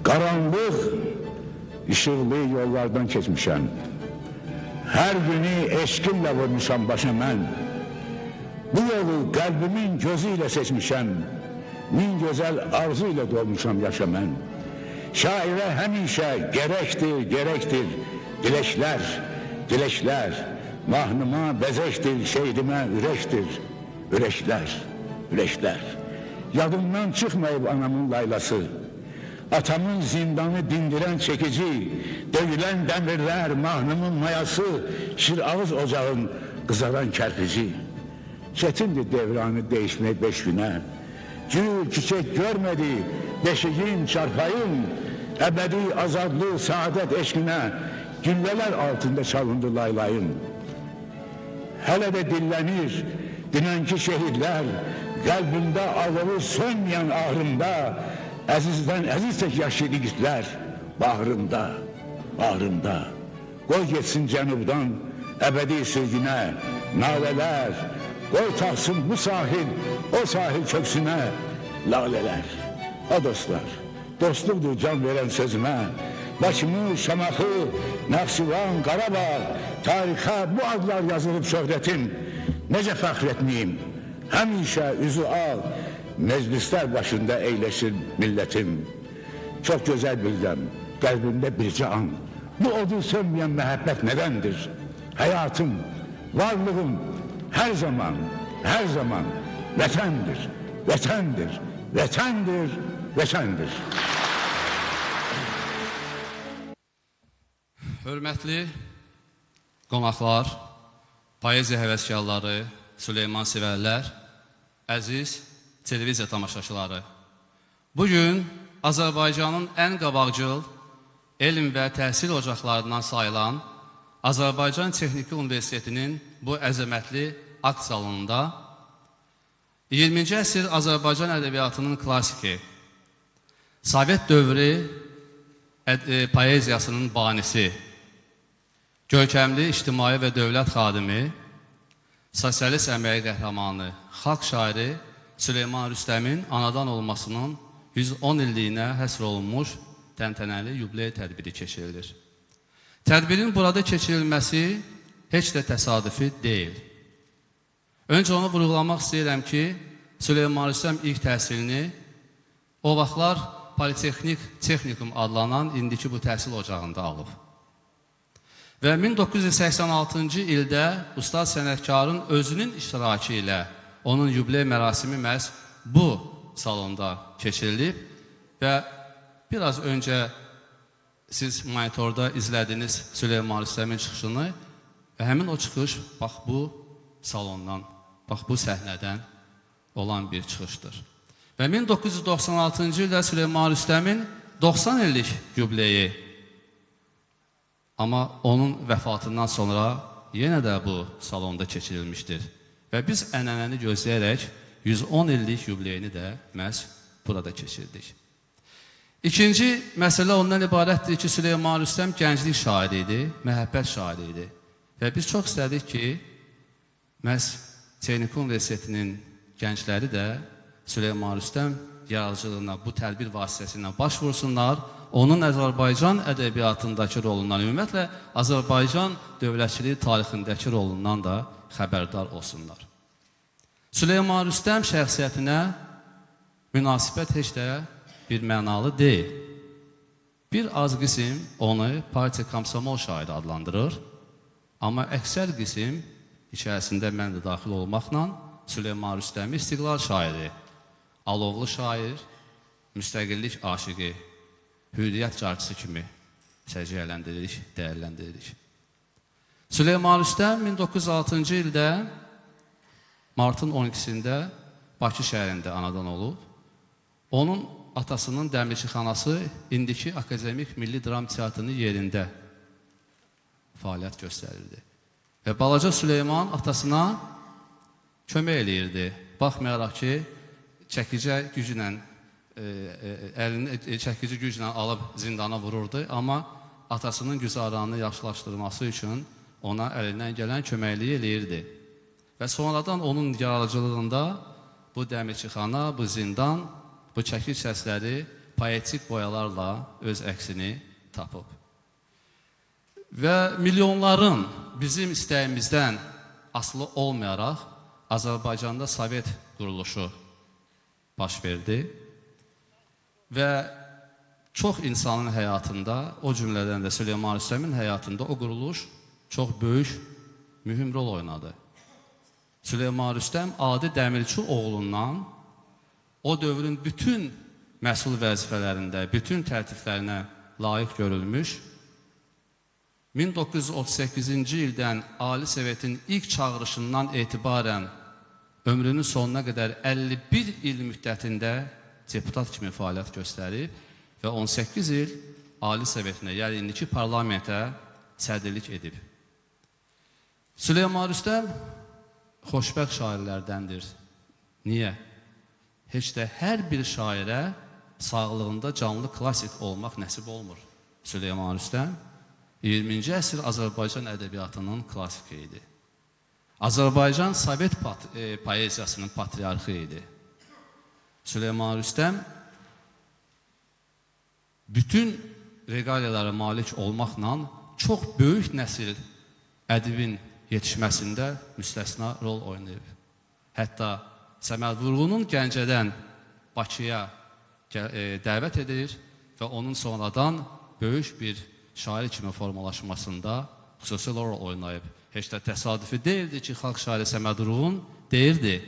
Qaranlıq, işıqlı yollardan keçmişəm. Hər günü eşqimlə vurmuşam başa mən. Bu yolu qəlbimin gözü ilə seçmişəm. Min gözəl arzu ilə dolmuşam yaşa mən. Şairə həmişə gərəkdir diləklər, diləklər. Mahnıma bəzəkdir, şeirime ürəklər. Yadımdan çıxmayıb anamın laylası. Atamın zindanı dindirən çekici, döyülən dəmirlər, mahnımın mayası, şirağız ocağın qızaran kərpici. Çetindir devranı değişmək 5 günə. Gül çiçek görmedi beşiğin çarpayın, ebedi azadlı saadet eşkine, gülleler altında çalındı laylayın. Hələ də dillənir dünənki şehirlər, qəlbimdə alovu sönməyən ağrımda, əzizdən əziz tək yaşlı igidlər, bağrımda. Qoy geçsin cənubdan əbədi sürgünə, nalələr, qoy taxsın bu sahil, o sahil köksünə, lalələr. Ha dostlar, dostluqdur can verən sözümə, Bakımı, Şamaxı, Naxçıvan, Qarabağ, tarixə bu adlar yazılıb şöhrətim. Necə fəxr etməyim, həmişə üzü al, meclislər başında eyləşir millətim. Çox gözəl bilirəm, qəlbimdə bircə an, bu odu sönməyən məhəbbət nədəndir? Həyatım, varlığım hər zaman vətəndir. Hörmətli qonaqlar, poeziya həvəskarları, Süleyman sevərlər, əziz televiziya tamaşaçıları. Bugün Azərbaycanın ən qabaqcıl elm və təhsil ocaqlarından sayılan Azərbaycan Texniki Universitetinin bu əzəmətli akt salonunda 20-ci əsr Azərbaycan ədəbiyyatının klasiki, Sovet dövrü poeziyasının banisi, görkəmli ictimai və dövlət xadimi, sosialist əməyi qəhrəmanı, xalq şairi Süleyman Rüstəmin anadan olmasının 110 illiyinə həsr olunmuş təntənəli yubiley tədbiri keçirilir. Tədbirin burada keçirilməsi heç də təsadüfi deyil. Öncə onu vurğulamaq istəyirəm ki, Süleyman Rüstəm ilk təhsilini o vaxtlar Politexnikum adlanan indiki bu təhsil ocağında alıb. Və 1986-cı ildə ustad sənətkarın özünün iştirakı ilə onun yubiley mərasimi məhz bu salonda keçirilib və biraz öncə siz monitorda izlədiniz Süleyman Rüstəmin çıxışını və həmin o çıxış bax bu salondan, bax bu səhnədən olan bir çıxışdır. Və 1996-cı ildə Süleyman Rüstəmin 90 illik yubileyi, amma onun vəfatından sonra yenə də bu salonda keçirilmişdir. Və biz ənənəni gözləyərək 110 illik yubileyini də məhz burada keçirdik. İkinci məsələ ondan ibarətdir ki, Süleyman Rüstəm gənclik şairi idi, məhəbbət şairi idi. Və biz çox istədik ki, məhz Texniki Universitetinin gəncləri də Süleyman Rüstəm yaradıcılığına bu tədbir vasitəsilə baş vursunlar, onun Azərbaycan ədəbiyyatındakı rolundan, ümumiyyətlə Azərbaycan dövlətçiliyi tarixindəki rolundan da xəbərdar olsunlar. Süleyman Rüstəm şəxsiyyətinə münasibət heç də bir mənalı deyil. Bir az qism onu partiya komsomol şairi adlandırır, amma əksər qism içərisində mən də daxil olmaqla Süleyman Rüstəmi istiqlal şairi, alovlu şair, müstəqillik aşıqı, hürriyyət carçısı kimi səciyyələndiririk, dəyərləndiririk. Süleyman Rüstəm 1906-cı ildə martın 12-sində Bakı şəhərində anadan olub. Onun atasının dəmirçixanası indiki Akademik Milli Dram Teatrının yerində fəaliyyət göstərirdi. Və balaca Süleyman atasına kömək eləyirdi. Baxmayaraq ki, çəkici güclə alıb zindana vururdu, amma atasının güzaranını yaxşılaşdırması üçün ona əlindən gələn köməkliyi eləyirdi. Və sonradan onun yaradıcılığında bu dəmirçixana, bu zindan, bu çəkic səsləri poetik boyalarla öz əksini tapıb. Və milyonların bizim istəyimizdən asılı olmayaraq Azərbaycanda Sovet quruluşu baş verdi və çox insanın həyatında, o cümlədən də Süleyman Rüstəmin həyatında o quruluş çox böyük, mühüm rol oynadı. Süleyman Rüstəm adi dəmirçi oğlundan o dövrün bütün məsul vəzifələrində, bütün tərtiflərinə layiq görülmüş, 1938-ci ildən Ali Sovetin ilk çağırışından etibarən ömrünün sonuna qədər 51 il müddətində deputat kimi fəaliyyət göstərib və 18 il Ali Sovetinə, yəni indiki parlamentə sədrlik edib. Süleyman Rüstəm xoşbəxt şairlərdəndir. Niyə? Heç də hər bir şairə sağlığında canlı klassik olmaq nəsib olmur. Süleyman Rüstəm 20-ci əsr Azərbaycan ədəbiyyatının klassiki idi. Azərbaycan Sovet poeziyasının patriarxı idi. Süleyman Rüstəm bütün reqaliyalara malik olmaqla çox böyük nəsil ədibin yetişməsində müstəsna rol oynayıb. Hətta Səməd Vurğunun Gəncədən Bakıya dəvət edir və onun sonradan böyük bir şair kimi formalaşmasında xüsusi rol oynayıb. Heç də təsadüfi deyildi ki, xalq şairi Səməd Vurğun deyirdi,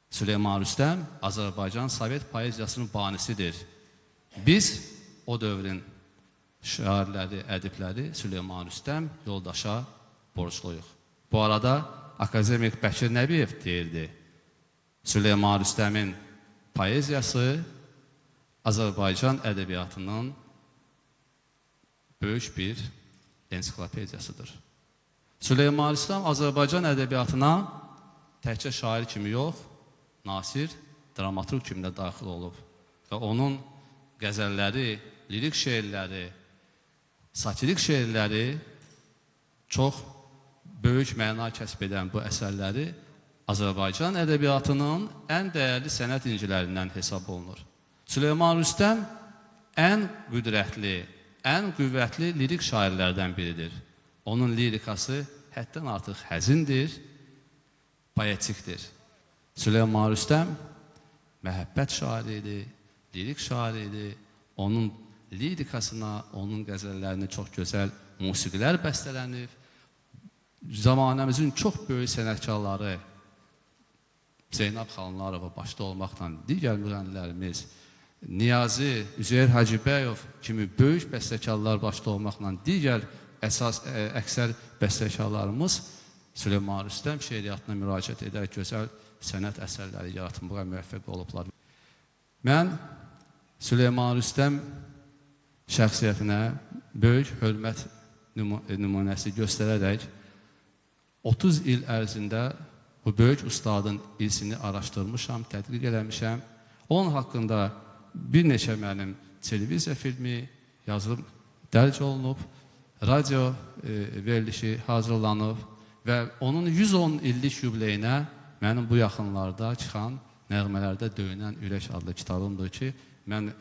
Süleyman Rüstəm Azərbaycan Sovet poeziyasının banisidir. Biz o dövrün şairləri, ədibləri Süleyman Rüstəm yoldaşa borcluyuq. Bu arada akademik Bəkir Nəbiyev deyirdi, Süleyman Rüstəmin poeziyası Azərbaycan ədəbiyyatının böyük bir ensiklopediyasıdır. Süleyman Rüstəm Azərbaycan ədəbiyyatına təkcə şair kimi yox, nasir, dramaturg kimi də daxil olub və onun qəzəlləri, lirik şeirləri, satirik şeirləri çox böyük məna kəsb edən bu əsərləri Azərbaycan ədəbiyyatının ən dəyərli sənət incilərindən hesab olunur. Süleyman Rüstəm ən qüdrətli, ən qüvvətli lirik şairlərdən biridir. Onun lirikası həddən artıq həzindir, poetikdir. Süleyman Rüstəm məhəbbət şairidir, lirik şairidir. Onun lirikasına, onun qəzəllərini çox gözəl musiqilər bəstələnib. Zamanəmizin çox böyük sənətkarları, Zeynəb Xanlarova başda olmaqla digər müğənnilərimiz, Niyazi, Üzeyir Hacibəyov kimi böyük bəstəkarlar başda olmaqla digər əksər bəstəkarlarımız Süleyman Rüstəm şeiriyyatına müraciət edərək gözəl sənət əsərləri yaratmağa müvəffəq olublar. Mən Süleyman Rüstəm şəxsiyyətinə böyük hörmət nümunəsi göstərərək 30 il ərzində bu böyük ustadın irsini araşdırmışam, tədqiq eləmişəm. Onun haqqında bir neçə mənim televiziya filmi yazılıb, dərc olunub, radio verilişi hazırlanıb və onun 110 illik yubileyinə mənim bu yaxınlarda çıxan Nəğmələrdə Döyünən Ürək adlı kitabımdır ki, mən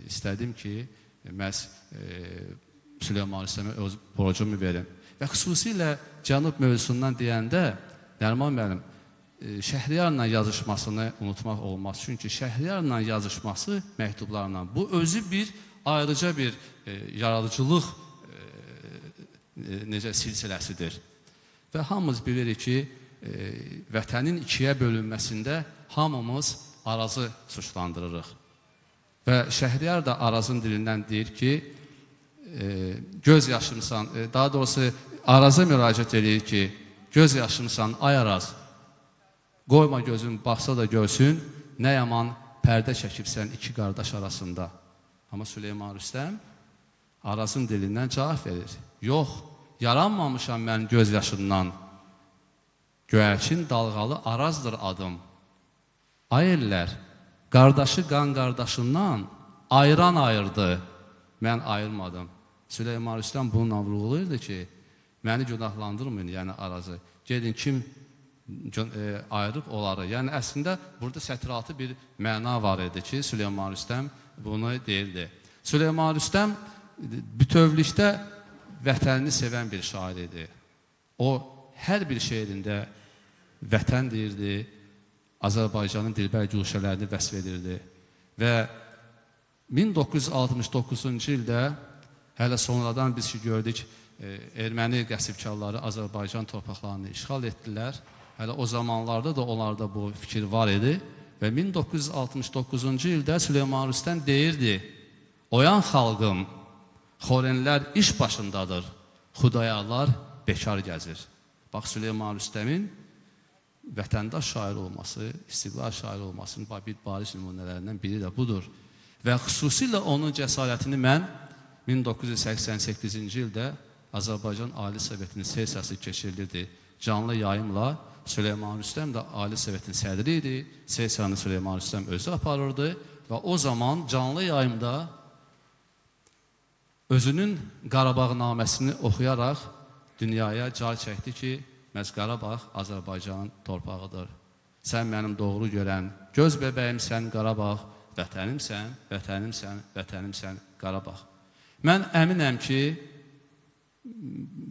istədim ki, məhz Süleyman Rüstəmə öz borcumu verim. Və xüsusilə Cənub mövzusundan deyəndə, Nərman müəllim, Şəhriyarla yazışmasını unutmaq olmaz. Çünki Şəhriyarla yazışması məktublarla, bu özü bir ayrıca bir yaradıcılıq silsiləsidir. Və hamımız bilirik ki, vətənin ikiyə bölünməsində hamımız Arazı suçlandırırıq. Və Şəhriyar da Arazın dilindən deyir ki, göz yaşımsan, daha doğrusu Araz'a müraciət edir ki, göz yaşımsan ay Araz, qoyma gözün baxsa da görsün, nə yaman pərdə çəkibsən iki qardaş arasında. Amma Süleyman Rüstəm Arazın dilindən cavab verir. Yox, yaranmamışam mən göz yaşından, göyərçin dalğalı Arazdır adım. Ay ellər, qardaşı qan qardaşından ayıran ayırdı, mən ayırmadım. Süleyman Rüstəm bununla vurğulayırdı ki, məni günahlandırmayın, yəni Arazı. Gedin kim ayırıb onları. Yəni əslində burada sətiratı bir məna var idi ki, Süleyman Rüstəm bunu deyirdi. Süleyman Rüstəm bütövlükdə vətənini sevən bir şair idi. O hər bir şeirində vətən deyirdi, Azərbaycanın dilbər güşələrini vəsf edirdi və 1969-cu ildə hələ sonradan biz ki gördük, erməni qəsbkarları Azərbaycan torpaqlarını işğal etdilər. Hələ o zamanlarda da onlarda bu fikir var idi və 1969-cu ildə Süleyman Rüstəm deyirdi, oyan xalqım, xorenlər iş başındadır, xudayarlar bekar gəzir. Bax, Süleyman Rüstəmin vətəndaş şair olması, istiqlal şair olmasının bir bariz nümunələrindən biri də budur. Və xüsusilə onun cəsarətini mən 1988-ci ildə Azərbaycan Ali Sovetinin sessiyası keçirilirdi. Canlı yayımla Süleyman Rüstəm də Ali Sovetin sədri idi. Sessiyanı Süleyman Rüstəm özü aparırdı və o zaman canlı yayımda özünün Qarabağnaməsini oxuyaraq dünyaya car çəkdi ki, məhz Qarabağ Azərbaycanın torpağıdır. Sən mənim doğru görən göz bəbəyimsən Qarabağ, vətənimsən, vətənimsən, vətənimsən Qarabağ. Mən əminəm ki,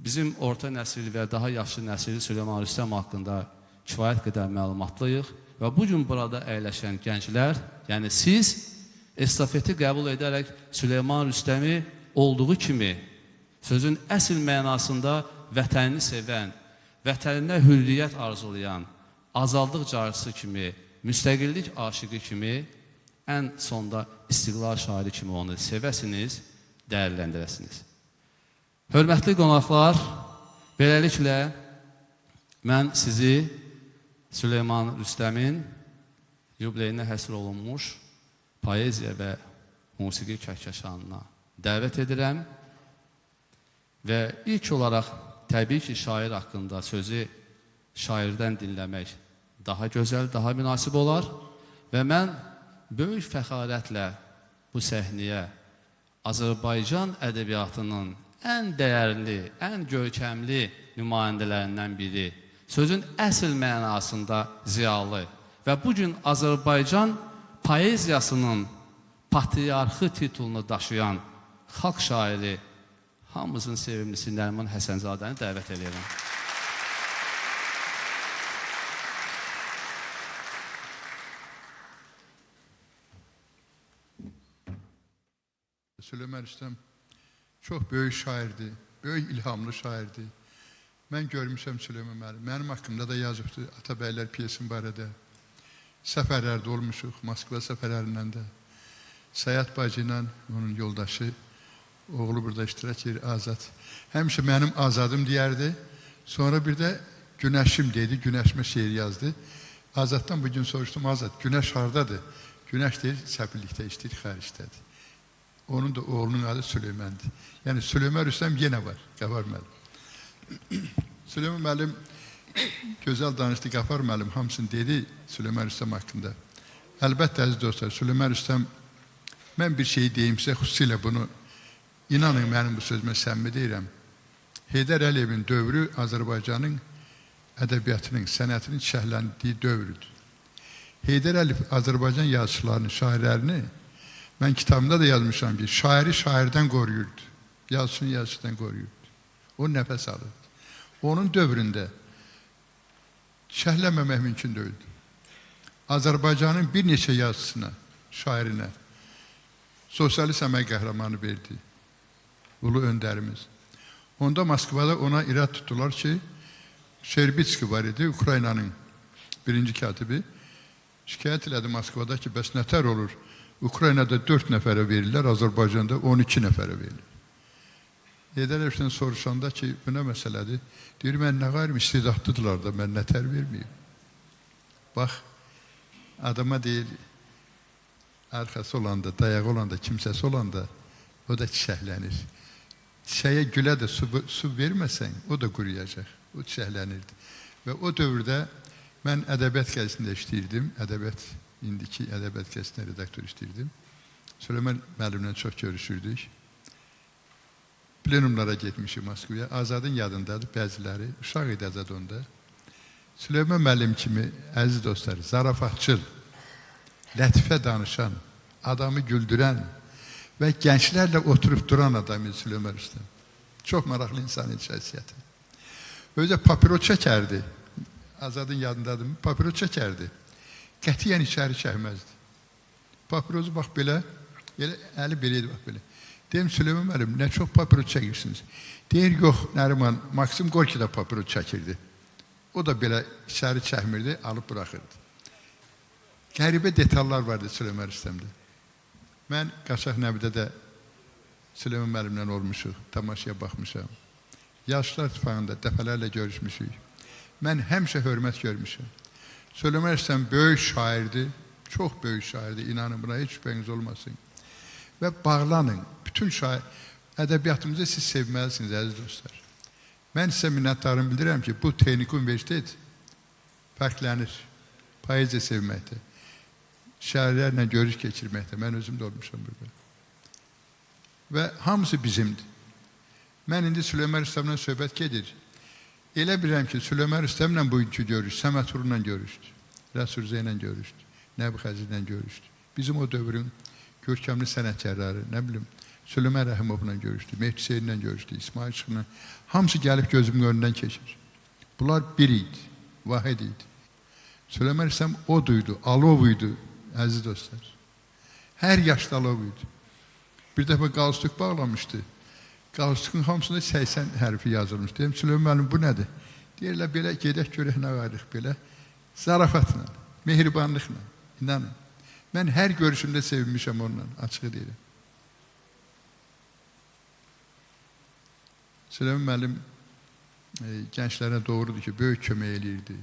bizim orta nəsil və daha yaşlı nəsil Süleyman Rüstəm haqqında kifayət qədər məlumatlıyıq və bugün burada əyləşən gənclər, yəni siz estafeti qəbul edərək Süleyman Rüstəmi olduğu kimi, sözün əsl mənasında vətənini sevən, vətəninə hürriyyət arzulayan, azadlıq carısı kimi, müstəqillik aşıqı kimi, ən sonda istiqlal şairi kimi onu sevəsiniz, dəyərləndirəsiniz. Hörmətli qonaqlar, beləliklə mən sizi Süleyman Rüstəmin yubileyinə həsr olunmuş poeziya və musiqi kəhkəşanına dəvət edirəm və ilk olaraq təbii ki, şair haqqında sözü şairdən dinləmək daha gözəl, daha münasib olar və mən böyük fəxarətlə bu səhnəyə Azərbaycan ədəbiyyatının ən dəyərli, ən görkəmli nümayəndələrindən biri, sözün əsl mənasında ziyalı və bugün Azərbaycan poeziyasının patriarxı titulunu daşıyan xalq şairi, hamımızın sevimlisi Nəriman Həsənzadəni dəvət edirəm. Süleyman Rüstəm çox böyük şairdir, böyük ilhamlı şairdir. Mən görmüşəm Süleyman müəllim. Mənim haqqımda da yazıbdır Atabəylər piyesin barədə. Səfərlərdə olmuşuq, Moskva səfərlərindən də. Səyət bacı ilə onun yoldaşı, oğlu burada iştirak edir, Azad. Həmişə mənim azadım deyərdi. Sonra bir də günəşim dedi, günəşmə şeir yazdı. Azaddan bugün soruşdum, Azad, günəş hardadır? Günəş deyir, səpillikdə işləyir, xəricdədir. Onun da oğlunun adı Süleyman'dır. Yəni Süleyman Rüstəm yenə var, Qəfar müəllim. Süleyman müəllim gözəl danışdı, Qəfar müəllim hamısını dedi Süleyman Rüstəm haqqında. Əlbəttə, əziz dostlar, Süleyman Rüstəm, mən bir şey deyim sizə, xüsusilə bunu, inanın mənim bu sözümə səmimi deyirəm. Heydər Əliyevin dövrü Azərbaycanın ədəbiyyatının, sənətinin çiçəkləndiyi dövrüdür. Heydər Əliyev Azərbaycan yazıçılarını, şairlərini, mən kitabımda da yazmışam ki, şairi şairdən qoruyurdu, yazısını yazıcıdan qoruyurdu. O nəfəs alırdı. Onun dövründə şəhləməmək mümkün deyildi. Azərbaycanın bir neçə yazısına, şairinə sosialist əmək qəhrəmanı verdi. Ulu öndərimiz. Onda Moskvada ona irad tutdular ki, Şerbitski var idi, Ukraynanın birinci katibi. Şikayət elədi Moskvada ki, bəs nətər olur? Ukraynada 4 nəfərə verirlər, Azərbaycanda 12 nəfərə verilir. Heydər Əlievdən soruşanda ki, bu nə məsələdir? Deyir, mən nə qayırım, istedadlıdırlar da, mən nətər verməyim. Bax, adama deyir, arxası olanda, dayağı olanda, kimsəsi olanda, o da çiçəklənir. Çiçəyə, gülə də su verməsən, o da quruyacaq, o çiçəklənirdi. Və o dövrdə mən ədəbiyyat gəzisində işləyirdim, indiki ədəbiyyat gəzisində redaktör işləyirdim. Süleyman müəllimlə çox görüşürdük. Plenumlara getmişik Moskvaya. Azadın yadındadır bəziləri. Uşaq idi Azad onda. Süleyman müəllim kimi, əziz dostlar, zarafatçıl, lətifə danışan, adamı güldürən və gənclərlə oturub duran adamı Süleyman Rüstəm. Çox maraqlı insan şəxsiyyəti. Özə papiro çəkərdi. Azadın yadındadır mı? Papiro çəkərdi. Qətiyyən içəri çəkməzdi. Papirozu bax belə, əli beləydi bax belə. Deyim, Süleyman müəllim, nə çox papiro çəkirsiniz? Deyir, yox, Nəriman, Maksim Gorki də papiro çəkirdi. O da belə içəri çəkmirdi, alıb bıraxırdı. Qəribə detallar vardı Süleyman Rüstəmdə. Mən Qaçaq Nəbidə də Süleyman müəllimlə olmuşuq, tamaşaya baxmışam. Yaşlar İttifaqında dəfələrlə görüşmüşük. Mən həmişə hörmət görmüşəm. Süleyman Rüstəm böyük şairdir, çox böyük şairdir, inanın buna heç şübhəniz olmasın. Və bağlanın, bütün şair, ədəbiyyatımızı siz sevməlisiniz, əziz dostlar. Mən sizə minnətdarım bildirəm ki, bu Texniki Universitet fərqlənir, poeziya sevməkdə, şairlərlə görüş keçirməkdə, mən özüm də olmuşam burada. Və hamısı bizimdir. Mən indi Süleyman Rüstəmlə söhbət gedir. Elə bilirəm ki, Süleyman Rüstəmlə bugünkü görüş, Səməd Turunla görüşdü, Rəsul Zeynlə görüşdü, Nəbi Xəzirlə görüşdü. Bizim o dövrün görkəmli sənətkarları, nə bilim, Süleyman Rəhimovla görüşdü, Mehdi Hüseynlə görüşdü, İsmail Çıxınla. Hamısı gəlib gözümün önündən keçir. Bunlar bir idi, vahid idi. Süleyman Rüstəm oduydu, alovuydu, əziz dostlar. Hər yaşda alovuydu. Bir dəfə qalstuk bağlamışdı. Qalstukun hamısında 80 hərfi yazılmış. Deyim, Süleyman müəllim, bu nədir? Deyirlər, belə gedək görək nə varıq belə. Zarafatla, mehribanlıqla, inanın. Mən hər görüşümdə sevinmişəm onunla, açığı deyirəm. Süleyman müəllim gənclərə doğrudur ki, böyük kömək eləyirdi.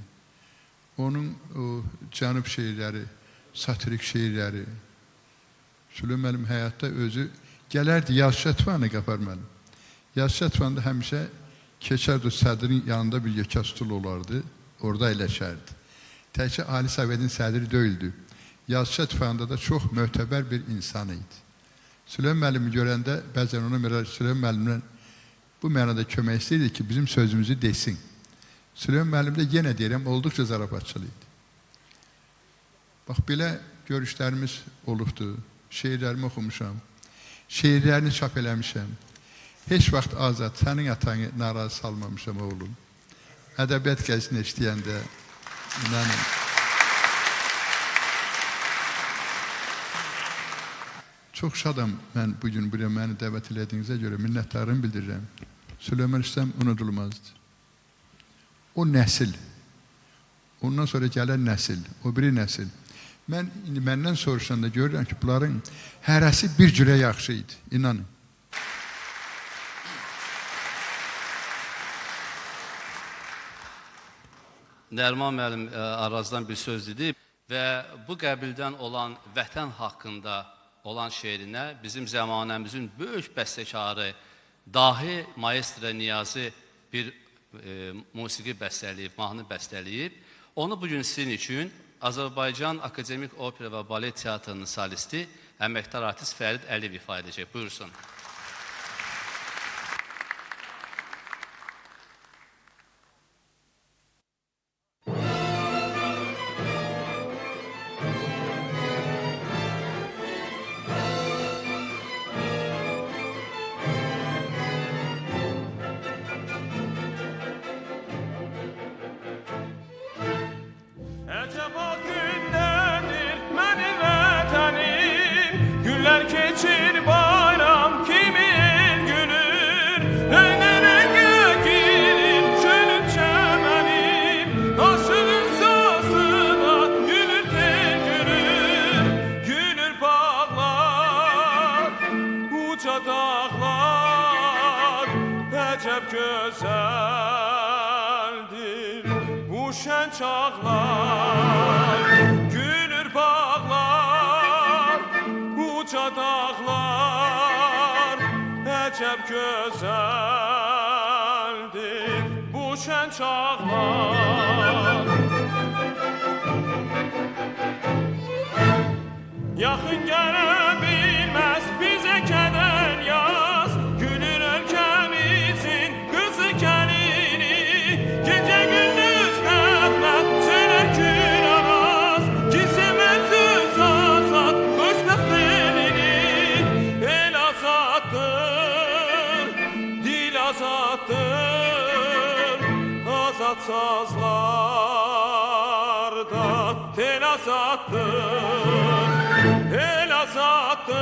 Onun o cənub şeirləri, satirik şeirləri, Süleyman müəllim həyatda özü gələrdi Yazı Şətvanı Qəfar müəllim. Yazı Şətvanında həmişə keçərdi o sədrin yanında bir yekə stul olardı, orada əyləşərdi. Təkcə Ali Sovetin sədri deyildi. Yazı Şətvanında da çox mötəbər bir insan idi. Süleyman müəllimi görəndə bəzən ona Süleyman müəllimlə bu mənada kömək istəyirdi ki, bizim sözümüzü desin. Süleyman müəllim də yenə deyirəm, olduqca zarafatçıl idi. Bax, belə görüşlərimiz olubdur, şeirlərimi oxumuşam, şeirlərini çap eləmişəm. Heç vaxt Azad, sənin atanı narazı salmamışam oğlum. Ədəbiyyat gəzini işləyəndə, inanın. Çox şadam mən bugün buraya məni dəvət elədiyinizə görə minnətdarım bildirirəm. Süleyman Rüstəm unudulmazdı. O nəsil, ondan sonra gələn nəsil, o biri nəsil. Mən məndən soruşanda görürəm ki, bunların hərəsi bir cürə yaxşı idi, inanın. Nəriman müəllim Arazdan bir söz dedi və bu qəbildən olan vətən haqqında olan şeirinə bizim zəmanəmizin böyük bəstəkarı, dahi maestro Niyazi bir musiqi bəstələyib, mahnı bəstələyib. Onu bugün sizin üçün Azərbaycan Akademik Opera və Balet Teatrının solisti, əməkdar artist Fərid Əliyev ifa edəcək. Buyursun. Yaxın gələ bilməz bizə kədər yaz, gülür ölkəmizin qızı kəlini, gecə gündüz nəğmə Azad sazlarda tel azattır, el azattır,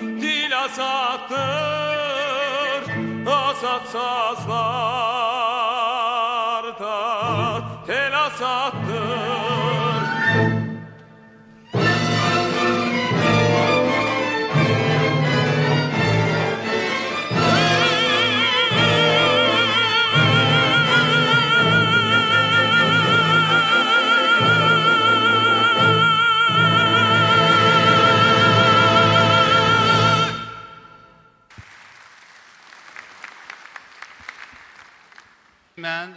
dil azattır. Azad sazlarda tel azattır. Mən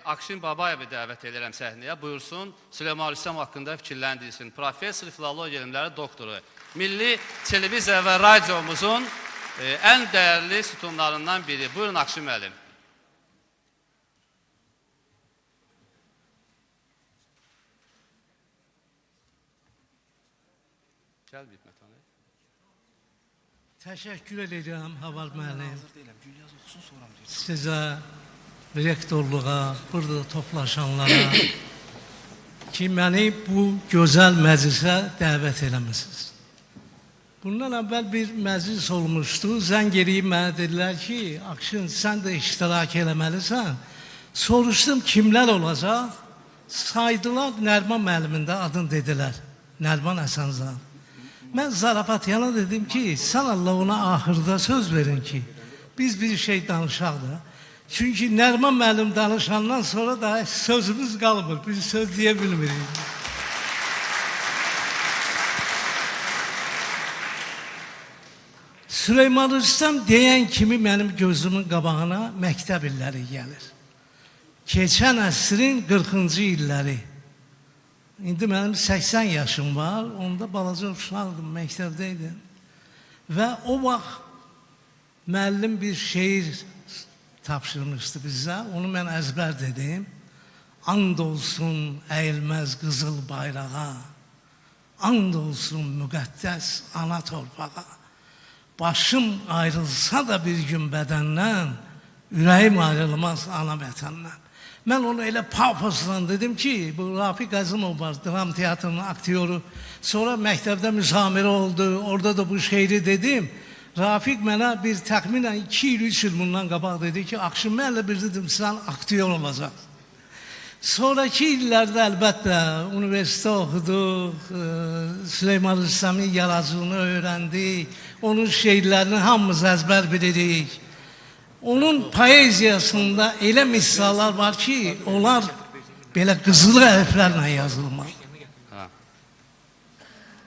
Akşin Babayevi dəvət edirəm səhnəyə. Buyursun, Süleyman Rüstəm haqqında fikirləndirsin. Professor, filologiya elmləri doktoru. Milli televiziya və radiomuzun ən dəyərli sütunlarından biri. Buyurun Akşin müəllim. Gəl Bitmət hanım. Təşəkkür edirəm Havar müəllim. Sizə, rektorluğa, burada toplaşanlara ki, məni bu gözəl məclisə dəvət eləmişsiniz. Bundan əvvəl bir məclis olmuşdu. Zəng eləyib mənə dedilər ki, Akşin, sən də iştirak eləməlisən. Soruşdum, kimlər olacaq? Saydılar, Nərman müəllimin də adını dedilər. Nərman Həsənzad. Mən zarafat yana dedim ki, sən Allah ona axırda söz verin ki, biz bir şey danışaq da. Çünki Nərman müəllim danışandan sonra da sözümüz qalmır, biz söz deyə bilmirik. Süleyman Rüstəm deyən kimi mənim gözümün qabağına məktəb illəri gəlir. Keçən əsrin 40-cı illəri. İndi mənim 80 yaşım var, onda balaca uşaqdım, məktəbdəydim. Və o vaxt müəllim bir şeir tapşırmışdı bizə, onu mən əzbər dedim. And olsun əyilməz qızıl bayrağa, and olsun müqəddəs ana torpağa. Başım ayrılsa da bir gün bədəndən, ürəyim ayrılmaz ana vətəndən. Mən onu elə pafosla dedim ki, bu Rafiq Qazımov var, dram teatrının aktyoru. Sonra məktəbdə müsamerə oldu, orada da bu şeiri dedim. Rafiq mənə bir təxminən 2 il, 3 il bundan qabaq dedi ki, Akşin mənlə bir dedim, sən aktyor olacaq. Sonraki illərdə əlbəttə universitet oxuduq, Süleyman Rüstəmin yaradıcılığını öyrəndik, onun şeirlərini hamımız əzbər bilirik. Onun poeziyasında elə misallar var ki, onlar belə qızılı hərflərlə yazılmalı.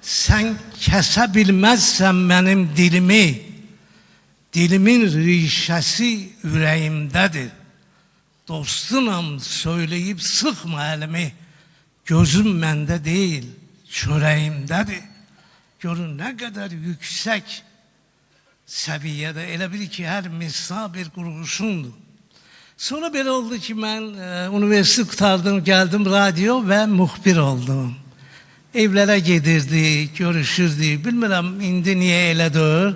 Sən kəsə bilməzsən mənim dilimi, dilimin rişəsi ürəyimdədir. Dostunam söyləyib sıxma əlimi, gözüm məndə deyil, çörəyimdədir. Görün nə qədər yüksək səviyyədə, elə bil ki, hər misra bir qurğuşundur. Sonra belə oldu ki, mən universitet qutardım, gəldim radyo və müxbir oldum. Evlərə gedirdik, görüşürdük, bilmirəm indi niyə elədir.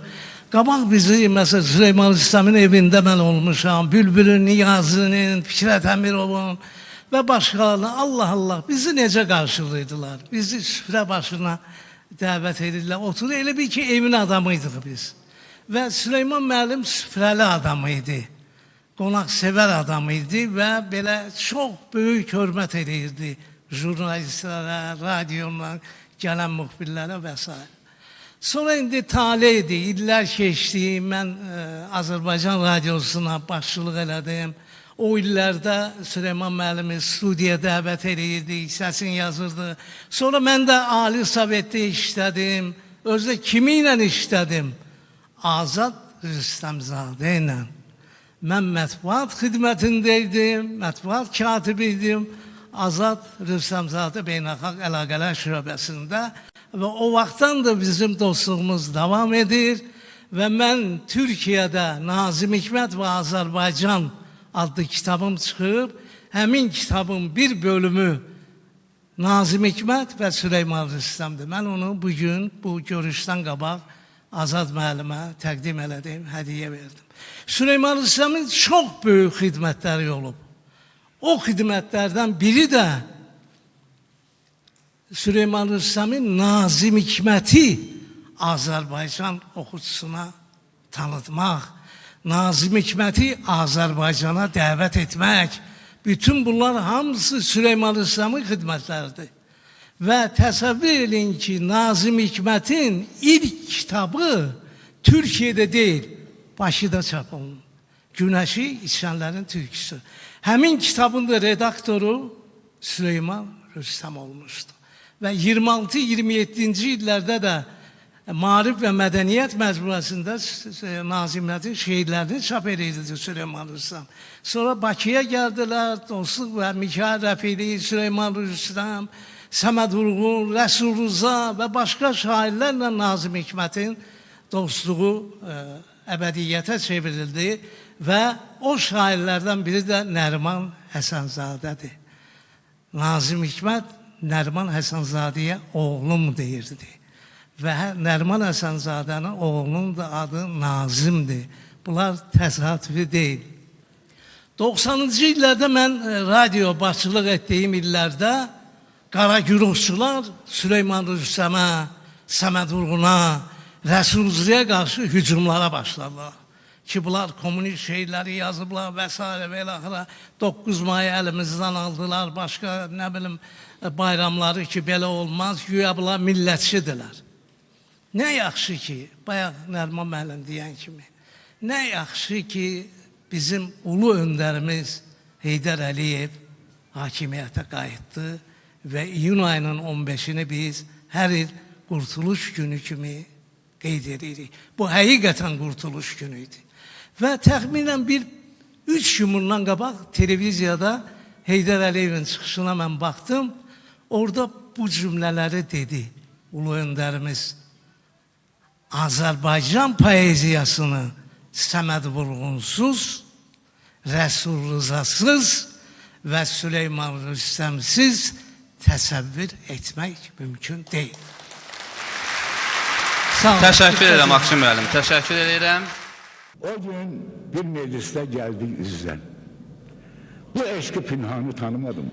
Qabaq bizi, məsələn, Süleyman Rüstəmin evində mən olmuşam, Bülbülün, Niyazinin, Fikrət Əmirovun və başqalarına, Allah Allah, bizi necə qarşılayırdılar, bizi süfrə başına dəvət edirlər, oturur, elə bir ki, evin adamıydıq biz. Və Süleyman müəllim süfrəli adam idi, qonaqsevər adam idi və belə çox böyük hörmət edirdi jurnalistlərə, radyondan gələn müxbirlərə və s. Sonra indi taleydi, illər keçdi, mən Azərbaycan Radyosuna başçılıq elədim. O illərdə Süleyman müəllimi studiya dəvət edirdik, səsini yazırdı. Sonra mən də Ali Sovetdə işlədim, özdə kimi ilə işlədim? Azad Rüstəmzadə ilə. Mən mətbuat xidmətindəydim, mətbuat katibiydim. Azad Rüstəmzadə Beynəlxalq Əlaqələr Şöbəsində və o vaxtdan da bizim dostluğumuz davam edir və mən Türkiyədə Nazım Hikmət və Azərbaycan adlı kitabım çıxıb, həmin kitabın bir bölümü Nazım Hikmət və Süleyman Rüstəmdir. Mən onu bugün bu görüşdən qabaq Azad müəllimə təqdim elədim, hədiyyə verdim. Süleyman Rüstəmin çox böyük xidmətləri olub. o xidmətlərdən biri də Süleyman Rüstəmin Nazim Hikməti Azərbaycan oxucusuna tanıtmaq, Nazim Hikməti Azərbaycana dəvət etmək, bütün bunlar hamısı Süleyman Rüstəmin xidmətləridir. Və təsəvvür edin ki, Nazim Hikmətin ilk kitabı Türkiyədə deyil, Bakıda çap olunur. Günəşi içənlərin türküsü. Həmin kitabın da redaktoru Süleyman Rüstəm olmuşdu. Və 26-27-ci illərdə də Maarif və Mədəniyyət məcmuəsində Nazim Hikmətin şeirlərini çap edirdi Süleyman Rüstəm. Sonra Bakıya gəldilər, Dostluq və Mikail Rəfili, Süleyman Rüstəm, Səməd Vurğun, Rəsul Rıza və başqa şairlərlə Nazim Hikmətin dostluğu əbədiyyətə çevrildi və o şairlərdən biri də Nəriman Həsənzadədir. Nazim Hikmət Nəriman Həsənzadəyə oğlum deyirdi və Nəriman Həsənzadənin oğlunun da adı Nazimdir. Bunlar təsadüfi deyil. 90-cı illərdə mən radio başçılıq etdiyim illərdə Qaragürovçular Süleyman Rüstəmə, Səməd Vurğuna, Rəsul Rızaya qarşı hücumlara başladılar. Ki bunlar komünist şeyləri yazıblar və s. və axıra 9 mayı əlimizdən aldılar, başqa nə bilim bayramları ki belə olmaz, güya bunlar millətçidirlər. Nə yaxşı ki, bayaq Nəriman müəllim deyən kimi, nə yaxşı ki bizim ulu öndərimiz Heydər Əliyev hakimiyyətə qayıtdı və iyun ayının 15-ini biz hər il Qurtuluş günü kimi qeyd edirik. Bu həqiqətən Qurtuluş günü idi. Və təxminən 3 gün bundan qabaq televiziyada Heydər Əliyevin çıxışına mən baxdım. Orada bu cümlələri dedi ulu öndərimiz. Azərbaycan poeziyasını Səməd Vurğunsuz, Rəsul Rızasız və Süleyman Rüstəmsiz təsəvvür etmək mümkün deyil. Təşəkkür edirəm Akşin müəllim, təşəkkür edirəm. O gün bir meclisdə gəldik üzdən. Bu eşqi pinhanı tanımadım.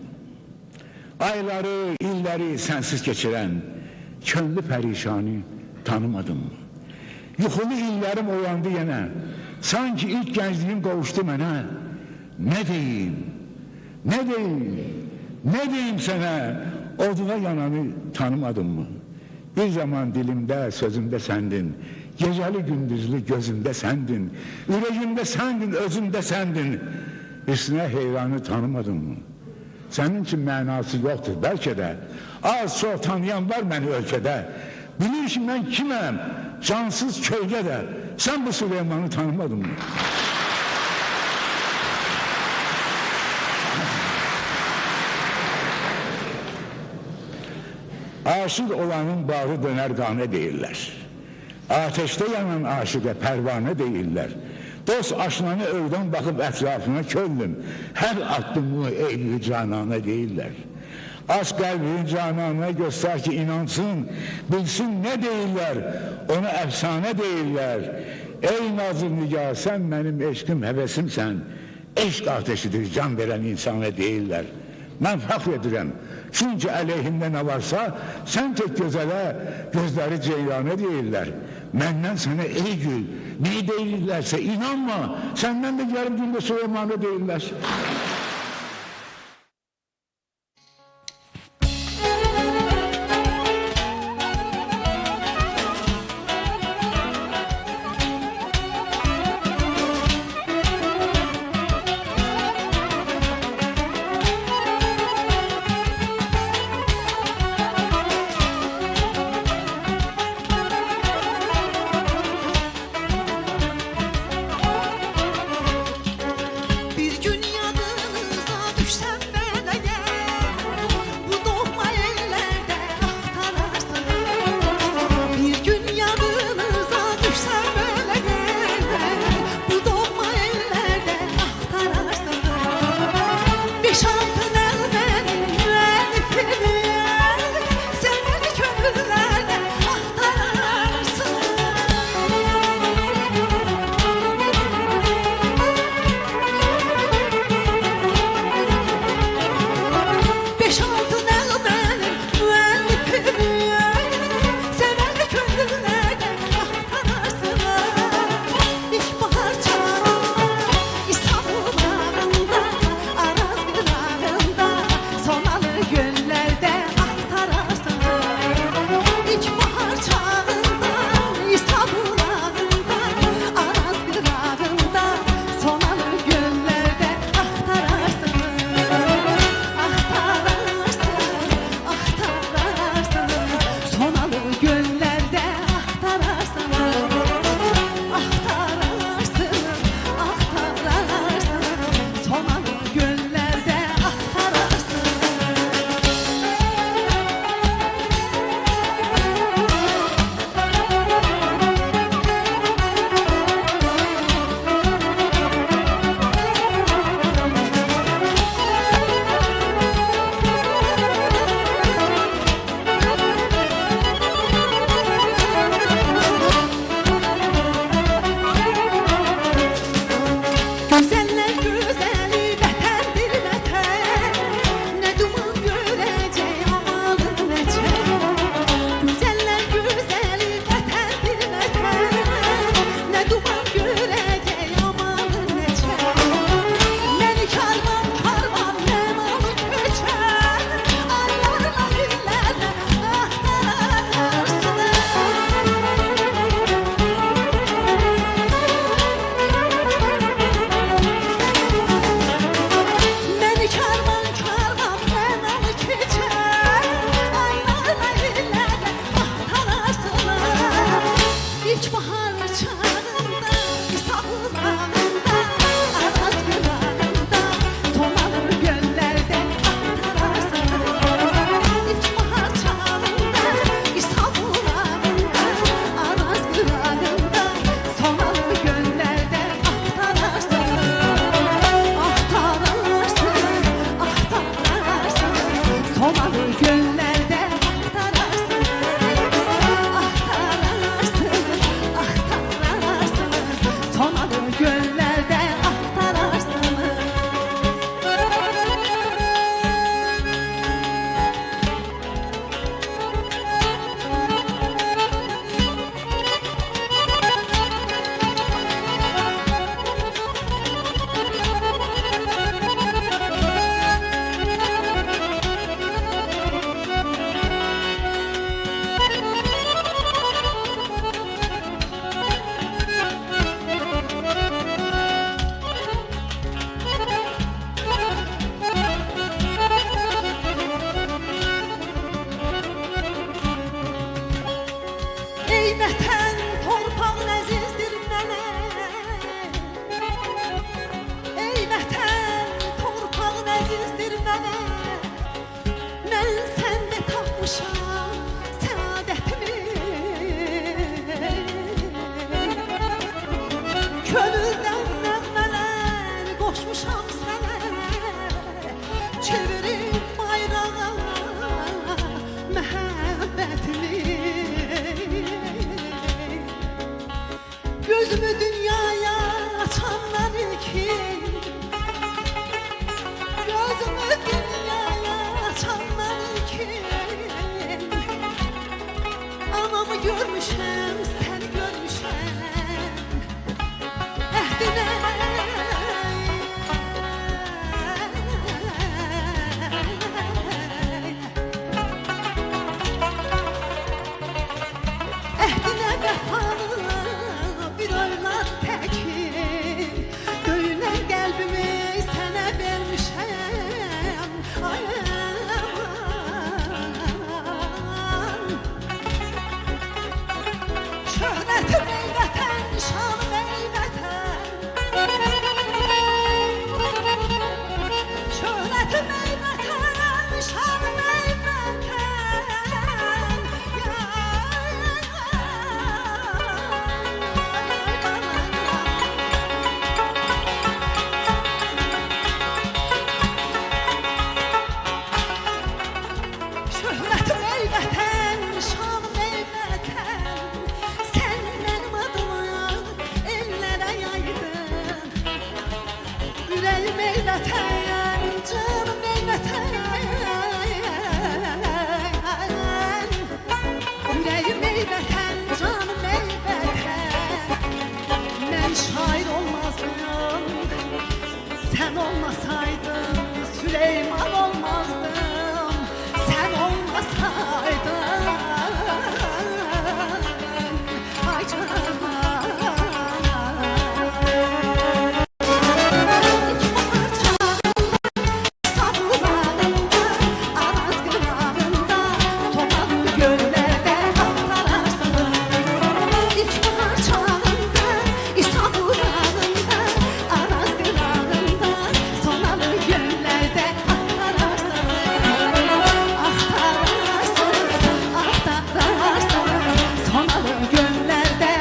Ayları, illəri sənsiz keçirən könlü pərişanı tanımadım. Yuxulu illərim oyandı yenə. Sanki ilk gəncliyim qovuşdu mənə. Nə deyim, nə deyim, nə deyim sənə? Oduğa yananı tanımadım mı? Bir zaman dilimdə, sözümdə səndin. Gecəli gündüzlü gözümdə səndin. Ürəyimdə səndin, özümdə səndin. Üstünə heyranı tanımadın mı? Sənin üçün mənası yoxdur, bəlkə də. Az çox tanıyan var məni ölkədə. Bilir ki, mən kiməm? Cansız kölgə də. Sən bu Süleymanı tanımadın mı? Aşık olanın bağı döner qanə deyirlər. Ateşdə yanan aşıqə pərvanə deyirlər. Dost aşnanı övdən baxıb ətrafına köllüm. Hər addımı eyli canana deyirlər. Aç qəlbini canana göstər ki inansın, bilsin nə deyirlər, ona əfsanə deyirlər. Ey nazır nigar, sən mənim eşqim, həvəsimsən. Eşq ateşidir, can verən insana deyirlər. Mən fəxr edirəm, çünki əleyhində nə varsa, sən tək gözələ, gözləri ceylanə deyirlər. Məndən sənə ey gül, nə deyirlərsə inanma, səndən də yarım gündə Süleymanı deyirlər. Bir gün yadım İlk bahar çağında, İstanbul'da, Aras kırağında, sonalı göllerde aktararsın. İlk bahar çağında, İstanbul'da, Aras kırağında, sonalı göllerde aktararsın. Aktararsın, aktararsın, sonalı göllerde aktararsın. Sonalı göllerde aktararsınız. Ey vətən, torpağın əzizdir mənə. Ey vətən, torpağın əzizdir mənə. Mən səndə tapmışam səadətimi. Könüldən nəğmələr qoşmuşam sənə. Çevirib bayrağa məhəbbətimi. Gözümü dünyaya açanlar için, gözümü dünyaya açanlar için, anamı görmüşəm, səni görmüşəm, əhdinə. Əhdinə vəfalı bir övlad təkin, döyünən qəlbimi sənə vermişəm. Ay aman, şöhrətim ey vətən, şanım ey vətən. Şöhrətim ey vətən, şanım ey vətən. Şöhrətim ey vətən, şanım ey vətən. Sən mənim adımı ellərə yaydın. Ürəyim ey vətən, canım ey vətən. Ürəyim ey vətən, canım ey vətən. Mən şair olmazdım, sən olmasaydın. Süleyman olmazdım, sən olmasaydın. Ay canım. Sonalı göllerde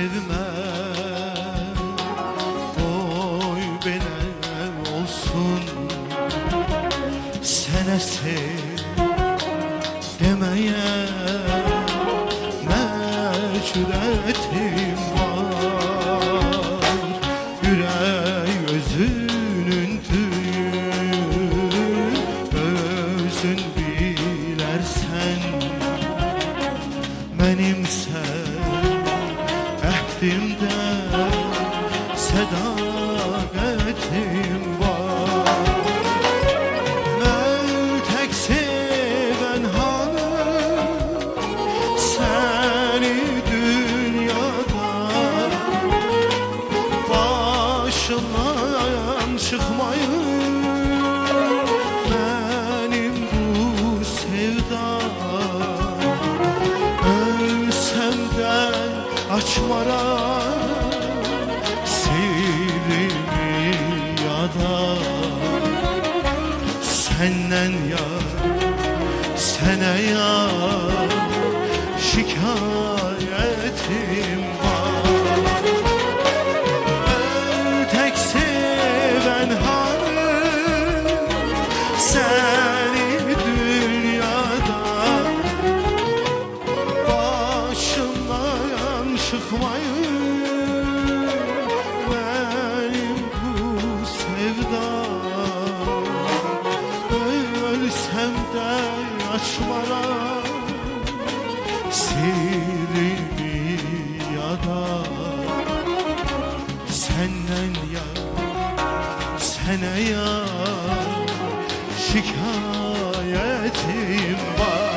sevme, oy belə olsun. Sənə sev demeye ne cüretim var. Yürek özünün tüyü, özün bilersen. Benimsen əhdimdə sədaqətim var. Mən tək sevən hanım səni dünyada, başımdan çıxmayın mənim bu sevda. Ölsəmdən açmaram sirrimi yada. Səndən yar, sənə yar şikayətim var. Mən tək sevən hanım səni dünyada, başımdan çıkmayın benim bu sevda. Ölsem de açmaram sirrimi yada. Senden yar, sene yar şikayetim var.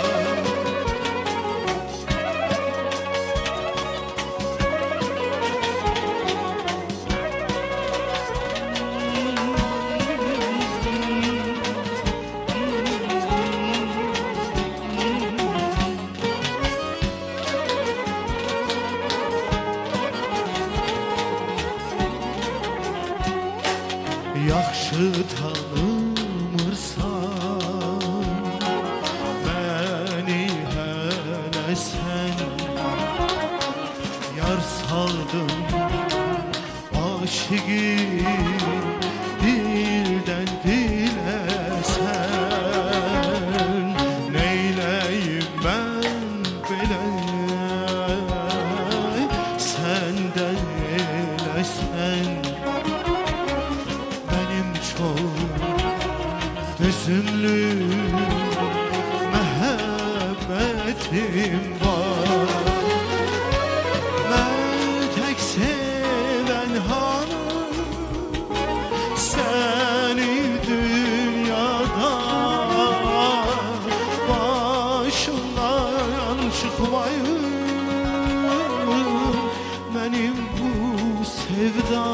Yaxşı tanımırsan beni hələ sən. Yar saldın aşıqı dildən dilə sən. Neyləyim mən belə səndən eləsən. Üzümlü məhəbbətim var. Mən tək sevən hanım səni dünyada, başımdan çıxmayın mənim bu sevda.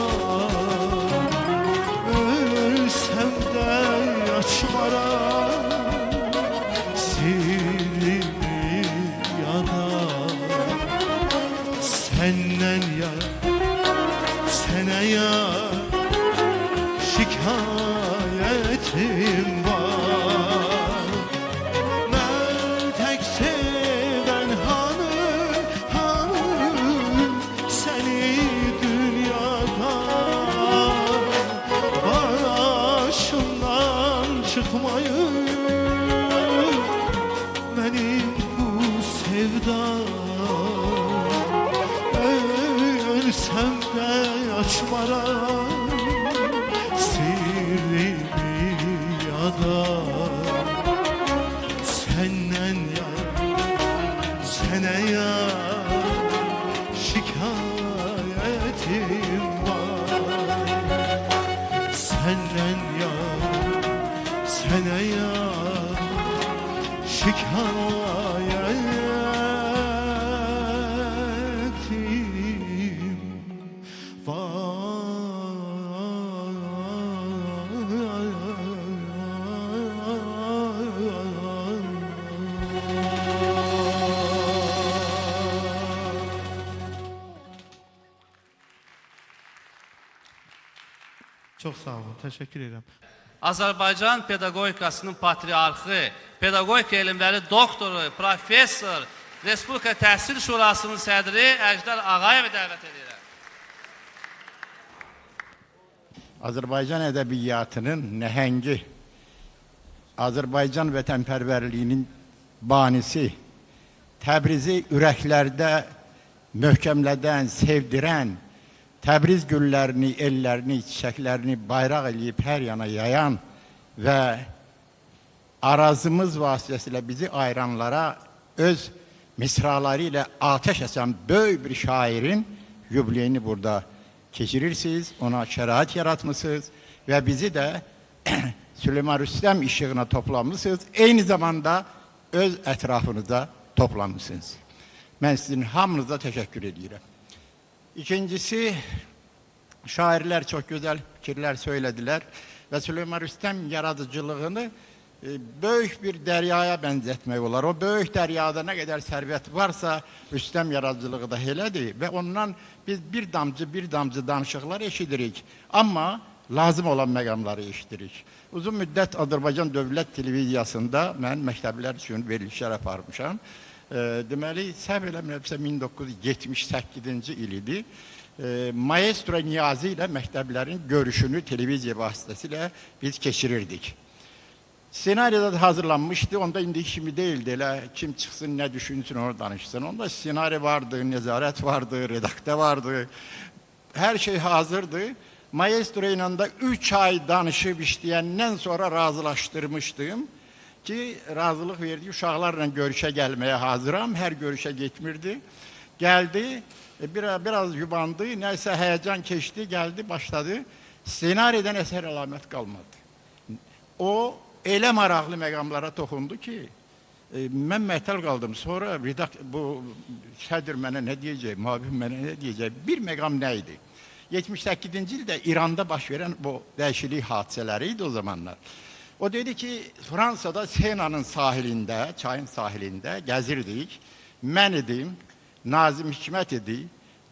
Ölsəm də açmaram sirrimi yada. Səndən yar, sənə yar şikayətim var. Mən tək sevən hanım səni dünyada, başımdan çıkmayın benim bu sevda. Ölsem de açmaram sirrimi yada. Senden yar, sene yar şikayetim var. Senden yar, sene yar şikayetim Çok sağ olun, teşekkür ederim. Azərbaycan pedaqogikasının patriarxı, pedaqogika elmləri doktoru, professor Respublika Təhsil Şurasının sədri Əjdər Ağayevi dəvət edirəm. Azərbaycan ədəbiyyatının nəhəngi, Azərbaycan vətənpərvərliyinin banisi, Təbrizi ürəklərdə möhkəmlədən, sevdirən, Təbriz güllərini, ellərini, çiçəklərini bayraq eləyib hər yana yayan və arazımız vasitəsilə bizi ayıranlara öz misraları ilə ateş açan böyük bir şairin yubileyini burada keçirirsiniz, ona şərait yaratmışsınız və bizi də Süleyman Rüstəm işığına toplanmışsınız, eyni zamanda öz ətrafınıza toplanmışsınız. Mən sizin hamınıza təşəkkür edirəm. İkincisi, şairlər çox gözəl fikirlər söylədilər və Süleyman Rüstəm yaradıcılığını böyük bir dəryaya bənzətmək olar. O böyük dəryada nə qədər sərvət varsa, Rüstəm yaradıcılığı da elədir və ondan biz bir damcı danışıqlar eşidirik. Amma lazım olan məqamları eşidirik. Uzun müddət Azərbaycan Dövlət Televiziyasında mən məktəblər üçün verilişlər aparmışam. Deməli, səhv eləmirəmsə 1978-ci il idi. Maestro Niyazi ilə məktəblərin görüşünü televiziya vasitəsilə biz keçirirdik. Senaryoda da hazırlanmışdı, onda indi kimi deyildi, elə kim çıxsın, nə düşünsün, onu danışsın. Onda senaryo vardı, nezarət vardı, redaktör vardı, hər şey hazırdı. Maestro ilə də 3 ay danışıb işləyəndən sonra razılaşdırmışdım ki, razılıq verdi, uşaqlarla görüşə gəlməyə hazıram, hər görüşə getmirdi. Gəldi, biraz yubandı, nəysə həyəcan keçdi, gəldi, başladı. Senaryodan əsər əlamət qalmadı. O, elə maraqlı məqamlara toxundu ki, mən məhtəl qaldım. Sonra bu sədr mənə nə deyəcək, müavin mənə nə deyəcək, bir məqam nə idi? 78-ci ildə İranda baş verən bu dəyişiklik hadisələri idi o zamanlar. O dedi ki, Fransada Senanın sahilində, çayın sahilində gəzirdik. Mən idim, Nazım Hikmət idi,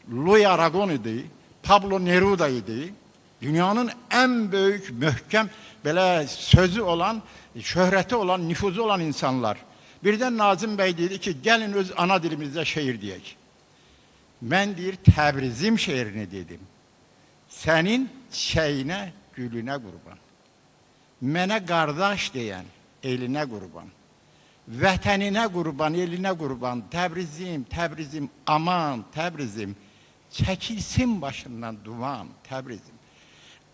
Louis Aragon idi, Pablo Neruda idi. Dünyanın ən böyük, möhkəm, belə sözü olan, şöhrəti olan, nüfuzu olan insanlar. Birdən Nazım bəy dedi ki, gəlin öz ana dilimizdə şeir deyək. Mən deyir, Təbrizim şeirini dedim. Sənin çiçəyinə, gülünə qurban. Mənə qardaş deyən elinə qurban. Vətəninə qurban, elinə qurban. Təbrizim, Təbrizim, aman, Təbrizim. Çəkilsin başından duman, Təbrizim.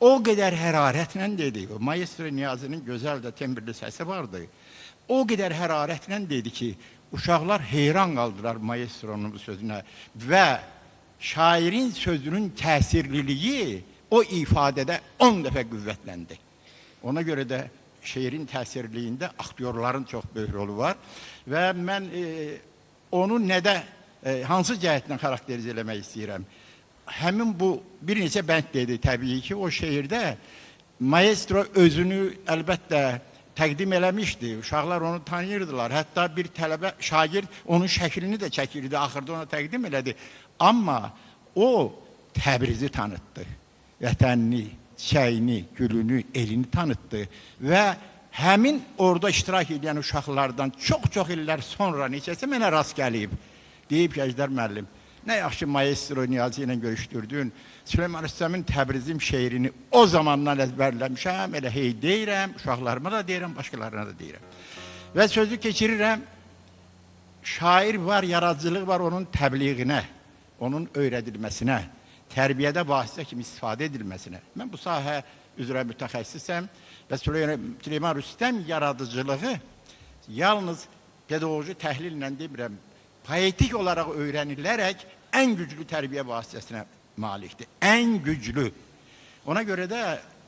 O qədər hərarətlə dedi. Maestro Niyazinin gözəl də tembirli səsi vardı. O qədər hərarətlə dedi ki, uşaqlar heyran qaldılar maestronun bu sözünə və şairin sözünün təsirliliyi o ifadədə 10 dəfə qüvvətləndi. Ona görə də şeirin təsirliyində aktyorların çox böyük rolu var və mən onu nədə, hansı cəhətlə xarakterize eləmək istəyirəm? Həmin bu bir neçə bənd dedi təbii ki, o şeirdə maestro özünü əlbəttə təqdim eləmişdi. Uşaqlar onu tanıyırdılar. Hətta bir tələbə, şagird onun şəklini də çəkirdi, axırda ona təqdim elədi. Amma o Təbrizi tanıtdı. Vətənini, çiçəyini, gülünü, elini tanıtdı və həmin orada iştirak edən uşaqlardan çox-çox illər sonra neçəsi mənə rast gəlib. Deyib ki, Əjdər müəllim, nə yaxşı maestro Niyazi ilə görüşdürdün. Süleyman Rüstəmin Təbrizim şeirini o zamandan əzbərləmişəm, elə hey deyirəm, uşaqlarıma da deyirəm, başqalarına da deyirəm. Və sözü keçirirəm, şair var, yaradıcılıq var onun təbliğinə, onun öyrədilməsinə, tərbiyədə vasitə kimi istifadə edilməsinə. Mən bu sahə üzrə mütəxəssisəm və Süleyman Rüstəm yaradıcılığı yalnız pedaqoji təhlillə demirəm, poetik olaraq öyrənilərək ən güclü tərbiyə vasitəsinə malikdir. Ən güclü. Ona görə də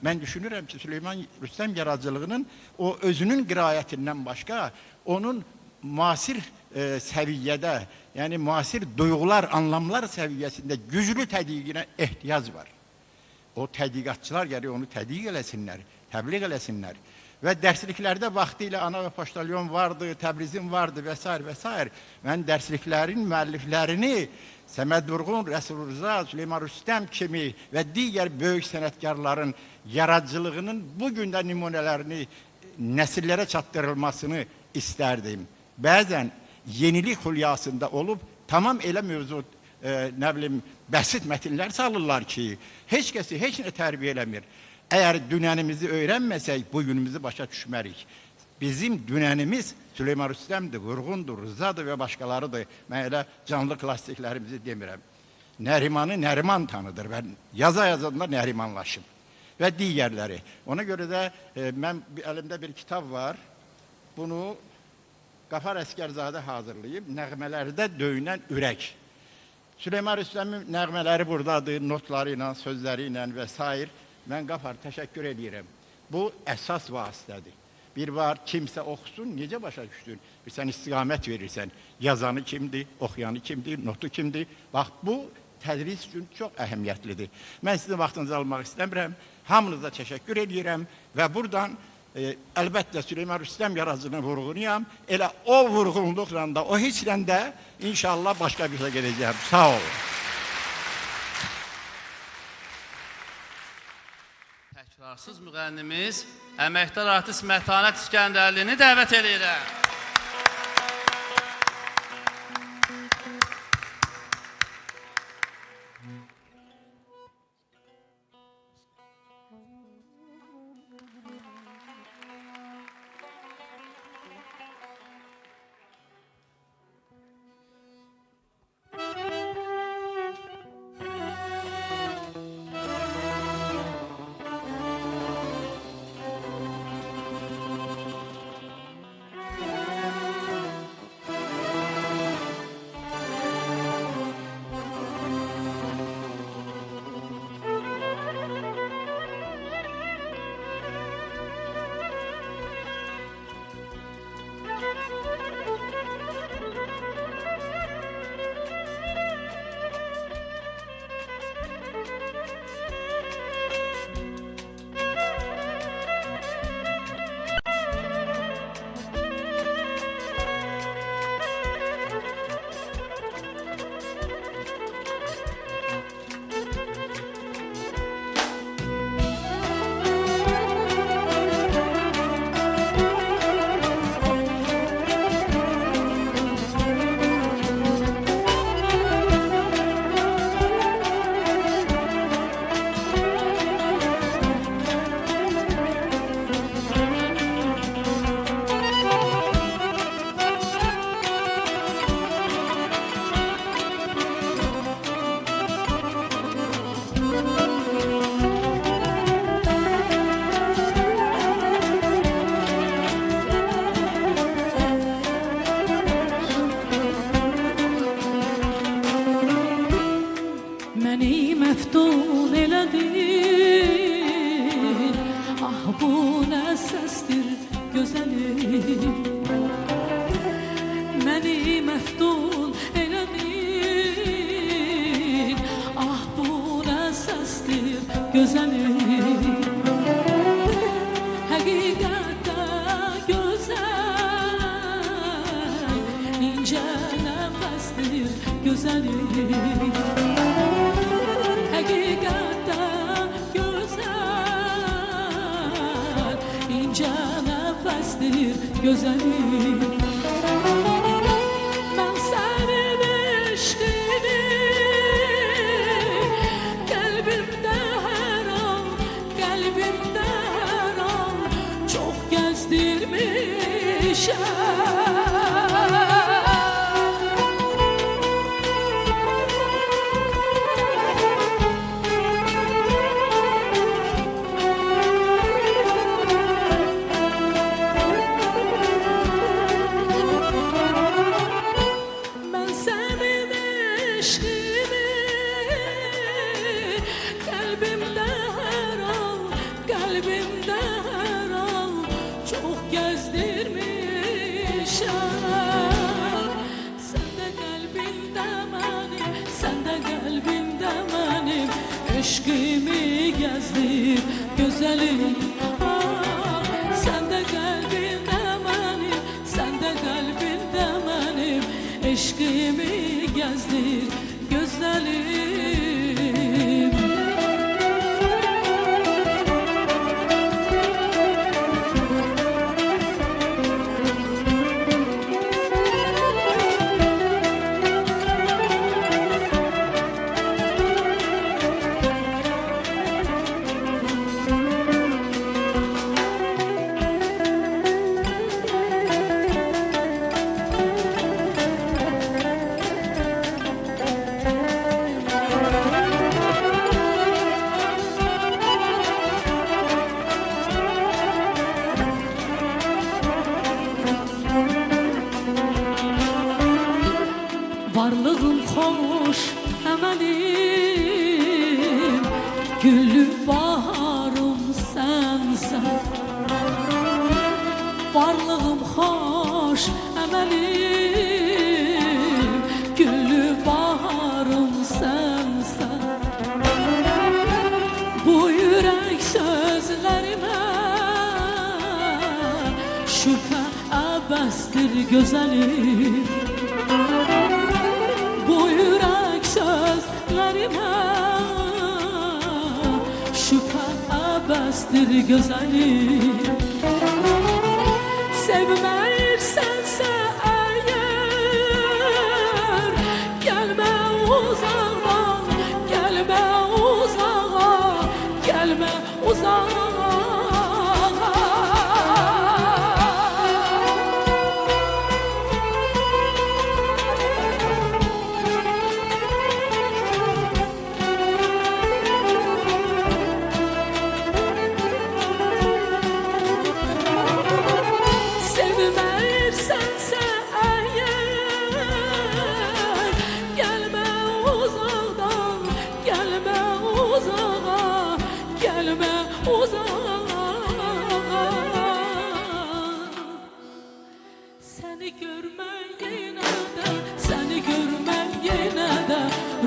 mən düşünürəm ki, Süleyman Rüstəm yaradıcılığının o özünün qirayətindən başqa, onun müasir səviyyədə, yəni müasir duyğular, anlamlar səviyyəsində güclü tədqiqinə ehtiyac var. O tədqiqatçılar gəlir onu tədqiq eləsinlər, təbliğ eləsinlər. Və dərsliklərdə vaxtı ilə ana və poçtalyon vardı, Təbrizim vardı və s. və s. Mən dərsliklərin müəlliflərini Səməd Vurğun, Rəsul Rıza, Süleyman Rüstəm kimi və digər böyük sənətkarların yaradıcılığının bugün də nümunələrini nəsillərə çatdırılmasını istərdim. Bəzən yenilik hülyasında olub, tamam elə mövzu, nə bilim, bəsit mətinlər salırlar ki, heç kəsi heç nə tərbiyə eləmir. Əgər dünənimizi öyrənməsək, bugünümüzü başa düşmərik. Bizim dünənimiz Süleyman Rüstəmdir, Vurğundur, Rızadır və başqalarıdır. Mən elə canlı klassiklərimizi demirəm. Nərimanı Nəriman tanıdır. Mən yaza-yazanda Nərimanlaşım. Və digərləri. Ona görə də mən əlimdə bir kitab var. Bunu Qafar Əskərzadə hazırlayıb. Nəğmələrdə döyünən ürək. Süleyman Rüstəmin nəğmələri buradadır, notları ilə, sözləri ilə və s. Mən Qafar təşəkkür edirəm. Bu əsas vasitədir. Bir var, kimsə oxusun, necə başa düşdün? Sən istiqamət verirsən. Yazanı kimdir, oxuyanı kimdir, notu kimdir? Bax, bu tədris üçün çox əhəmiyyətlidir. Mən sizin vaxtınızı almaq istəmirəm. Hamınıza təşəkkür edirəm və buradan əlbəttə Süleyman Rüstəm yaradıcılığını vurğunuyam. Elə o vurğunluqla da, o hisslə də inşallah başqa bir şey gedəcəm. Sağ olun. Təkrarsız müğənnimiz, əməkdar artist Mətanət İskəndərlini dəvət edirəm. Varlığım xoş əməlim, güllü baharım sənsən. Varlığım xoş əməlim, güllü baharım sənsən. Bu yürək sözlərimə şübhə əbəsdir gözəlim. Bu yürək sözlərimə şübhə əbəsdir gözəlim. Sevməyirsənsə əgər, gəlmə uzaqdan, gəlmə uzağa, gəlmə uzağa. Seni görmək yenə də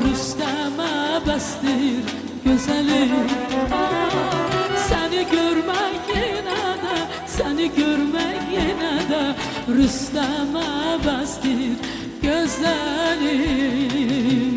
Rüstəmə bəsdir gözəlim. Səni görmək yenə də Rüstəmə bəsdir gözəlim.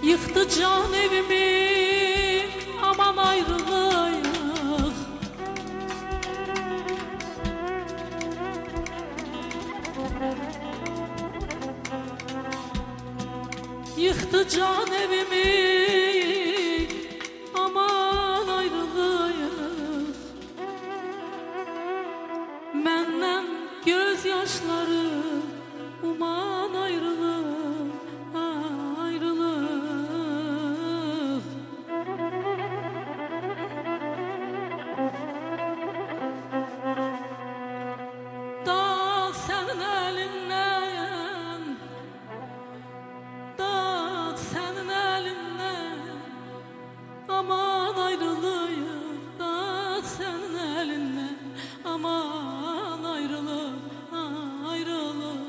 Yıktı can evimi, aman ayrılıyıq. Yıktı can evimi, aman ayrılıyıq. Məndən göz yaşları, uman ayrılıq, ayrılıq. Dağ sənin əlindən, dağ sənin əlindən, aman ayrılıyıq. Dağ sənin əlindən, aman ayrılıq, ayrılıq.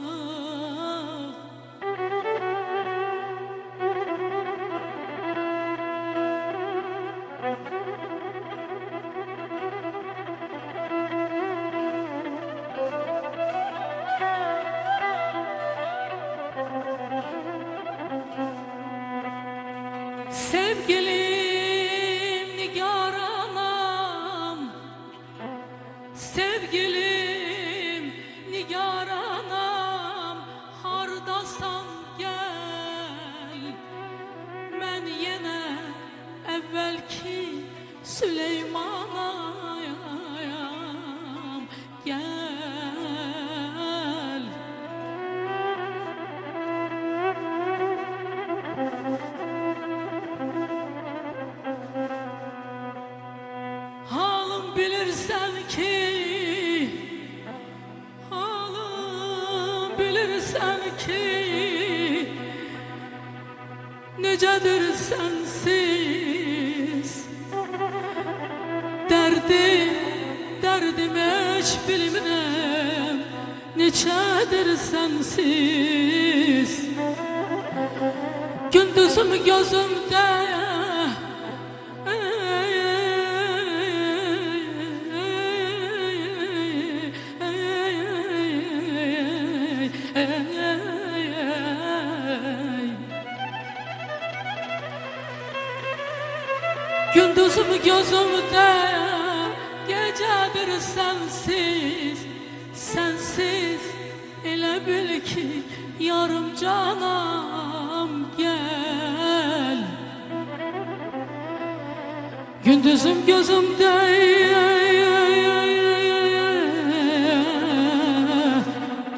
Sevgilim nigaranam, sevgilim nigaranam, hardasan gel. Mən yenə əvvəlki Süleymanayam, gel. Halım bilirsən ki, halım bilirsən ki, necədir sənsiz. Dərdim heç bilmirəm, neçədir sənsiz. Gündüzüm gözümdə, Gündüzüm gözümde, gecedir sensiz, sensiz. Elə bil ki yarım canam gel. Gündüzüm gözümde,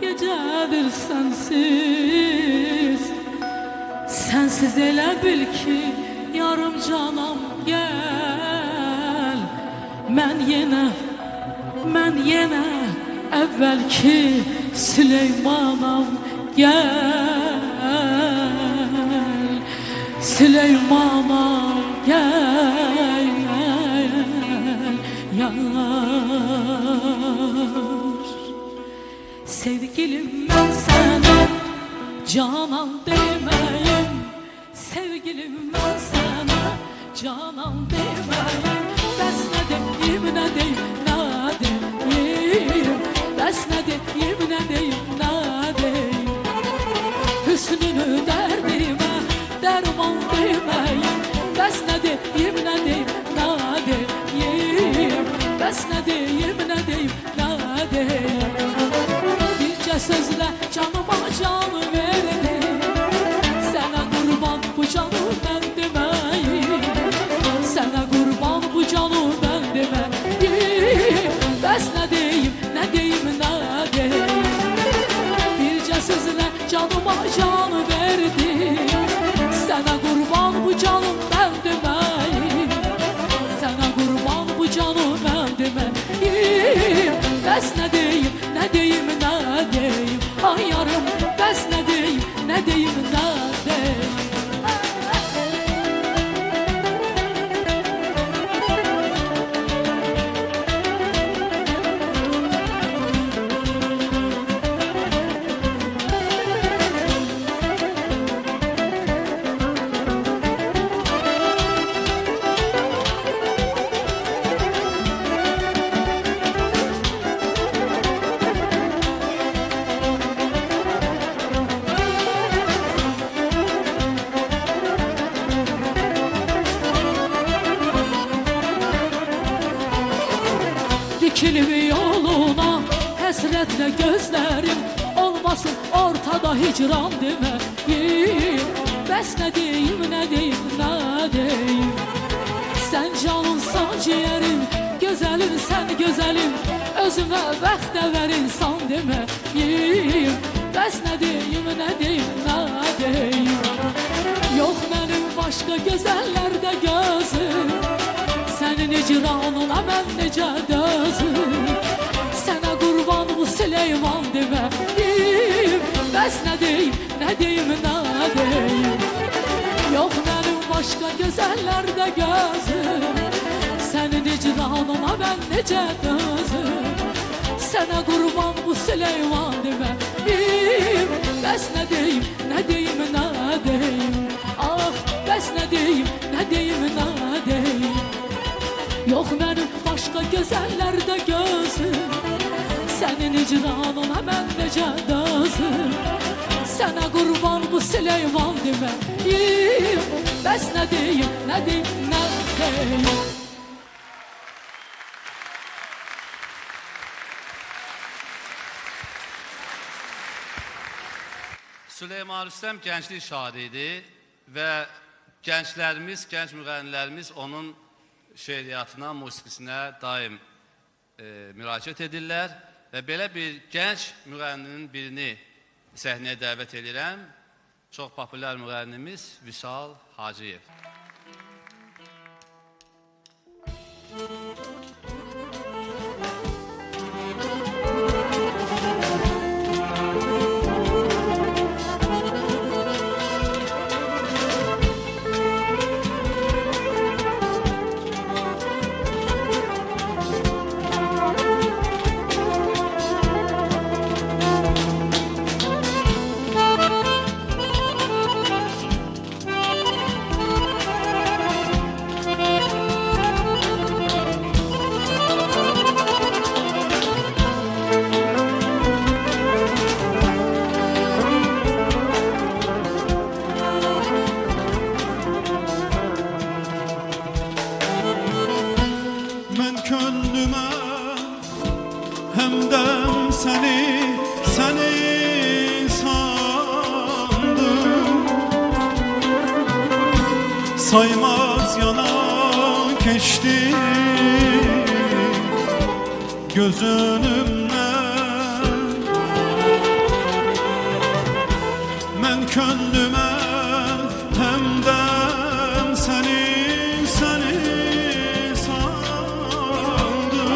gecedir sensiz, sensiz. Elə bil ki yarım canam gel. Mən yenə əvvəlki Süleymanam gel. Süleymanam gel, yar. Sevgilim ben sana canan demeyim. Sevgilim ben sana canan demeyim. Bəs nə deyim, nə deyim, nə deyim. Bəs nə deyim, nə deyim, nə deyim. Hüsnünü dərdimə dərman deməyim. Bəs nə deyim, nə deyim, nə deyim. Bəs nə deyim, nə deyim, nə deyim. Bircə sözlə canıma can verdim. Sənə qurban bu canı mən deməyim. Sənə qurban bu canı mən deməyim. Bəs nə deyim, nə deyim, nə deyim. Bircə sözlə canıma can verdim. Sənə qurban bu canı mən deməyim. Sənə qurban bu canı mən deməyim. Bəs nə deyim, nə deyim, nə deyim. Ay yarım, bəs nə deyim, nə deyim, nə deyim. Dikilimi yoluna həsrətlə gözlərim. Olmasın ortada hicran deməyim. Bəs nə deyim, nə deyim, nə deyim. Sən canınsan ciğerim, gözəlim sən gözəlim. Özümə bəxt ver insan deməyim. Bəs nə deyim, nə deyim, nə deyim. Yox mənim başqa gözəllərdə gözüm. Sənin icranına mən necə dözüm. Sənə qurban bu Süleyman deməyim. Bəs nə deyim, nə deyim, nə deyim. Yox mənim başqa gözəllərdə gözüm. Sənin icranına mən necə dözüm. Sənə qurban bu Süleyman deməyim. Bəs nə deyim, nə deyim, nə deyim. Ah, bəs nə deyim, nə deyim, nə deyim. Yox mənim başqa gözəllərdə gözüm. Sənin icranına mən necə dözüm. Sənə qurban bu Süleyman deməyim. Bəs nə deyim, nə deyim, nə deyim. Süleyman Rüstəm gənclik şairi idi və gənclərimiz, gənc müğənnilərimiz onun şeiriyyatına, musiqisinə daim müraciət edirlər və belə bir gənc müğənninin birini səhnəyə dəvət edirəm. Çox populyar müğənnimiz Vüsal Hacıyev. Saymaz yana keçdi göz önümden. Mən könlümə həmdən səni saldım.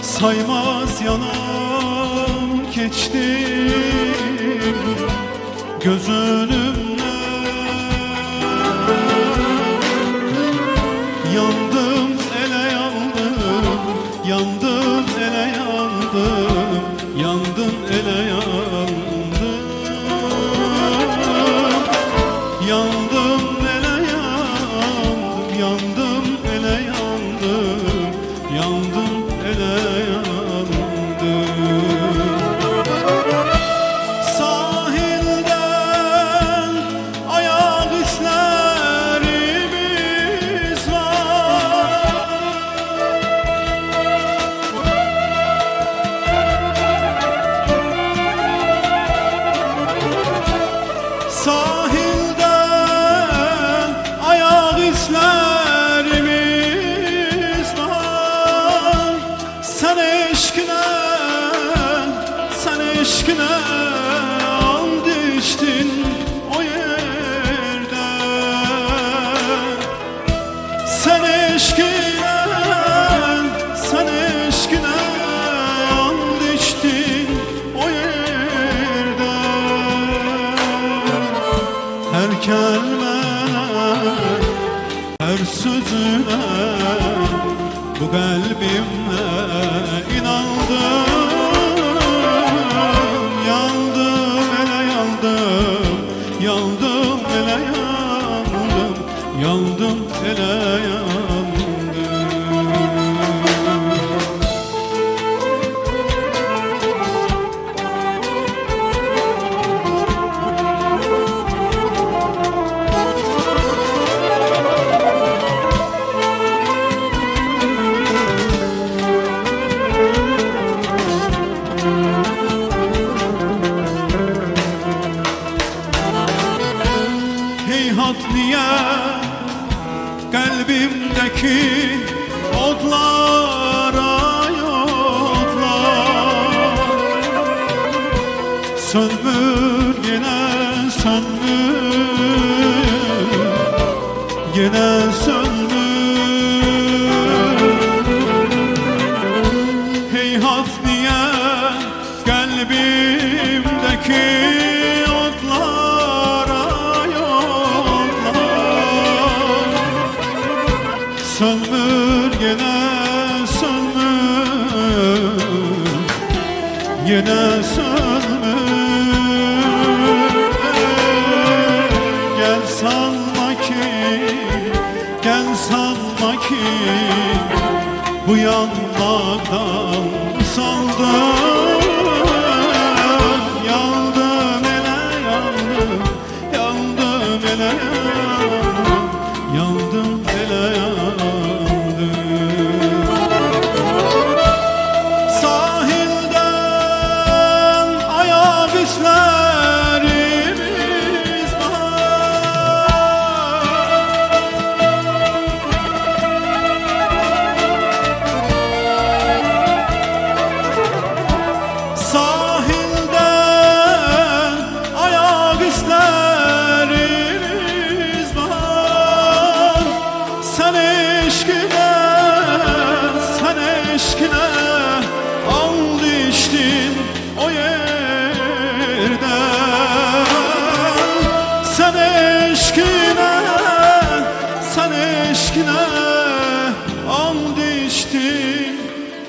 Saymaz yana keçdi göz önümden. Yandım ele yandım, yandım ele yandım, yandım ele yandım. Yandım ele yandım, yandım ele yandım, yandım ele yandım. Sahilden ayak izlerimiz var. Sahilden ayak izlerimiz var. Sen eşkine, sen eşkine and içtin o yerde. Sen eşkine, sen eşkine and içtin o yerde. Her kelimene, her sözüne bu kalbimle inandım. Yandım ele yandım, yandım ele yandım, yandım ele yandım. Heyhat niye kalbimdeki odlara yodlar sönmür yine sönmür, yine sönmür. Heyhat niye kalbimdeki odlara yodlar sönmür yine sönmür, yine sönmür. Gel sanma ki, gel sanma ki bu yanmadan saldım. Yandım ele yandım, yandım ele yandım, yandım ele yandım. Sahilden ayak izlerimiz var. Sahilden ayak izlerimiz var. Sen eşkine, sen eşkine and içtin o yerde. Sen eşkine, sen eşkine and içtin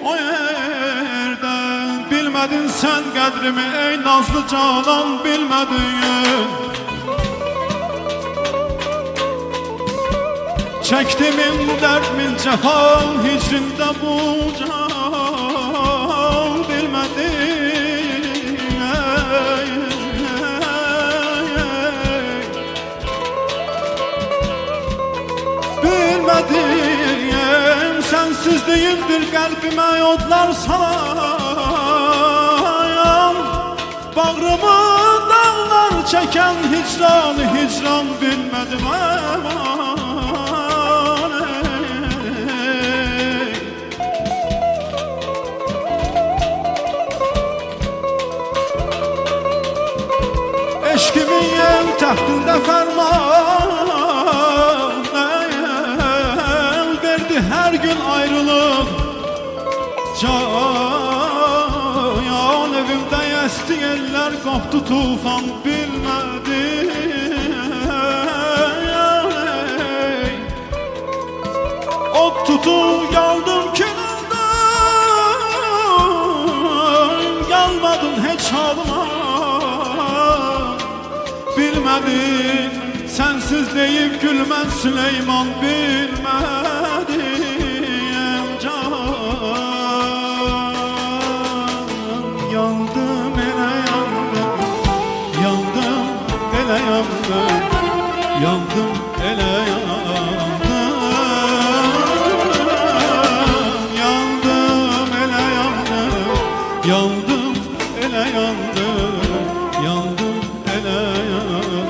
o yerden. Bilmedin sen kadrimi ey nazlı canan, bilmedin. Çektim min dert min cefa hicrində bu can, bilmedin. Bilmedin sensizliğindir kalbime yodlar salayan. Bağrımı da Dağlar çeken hicran bilmedim aman ey. Eşkimin yer tahtında ferman el verdi her gün ayrılık can evimde esti eller koptu tufan bilmedi ot tutup geldim kenardan gelmedin hiç halıma bilmedin sensiz deyip gülmez Süleyman bilmedim can yandım ele yandım yandım ele yandım yandım ele yandım yandım ele yandım yandım ele yandım yandım ele yandım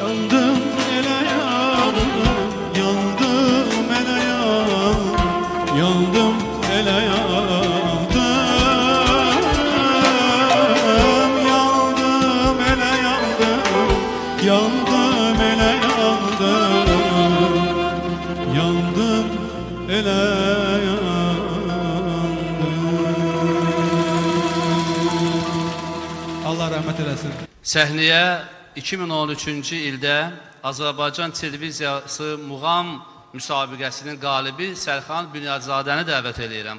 yandım ele yandım yandım ele yandım yandım ele yandım yandım ele yandım yandım ele yandım yandım ele yandım. Allah rahmet eylesin. Səhnəyə 2013-cü ildə Azərbaycan televiziyası muğam müsabiqəsinin qalibi Sərxan Bünyadzadəni dəvət edirəm.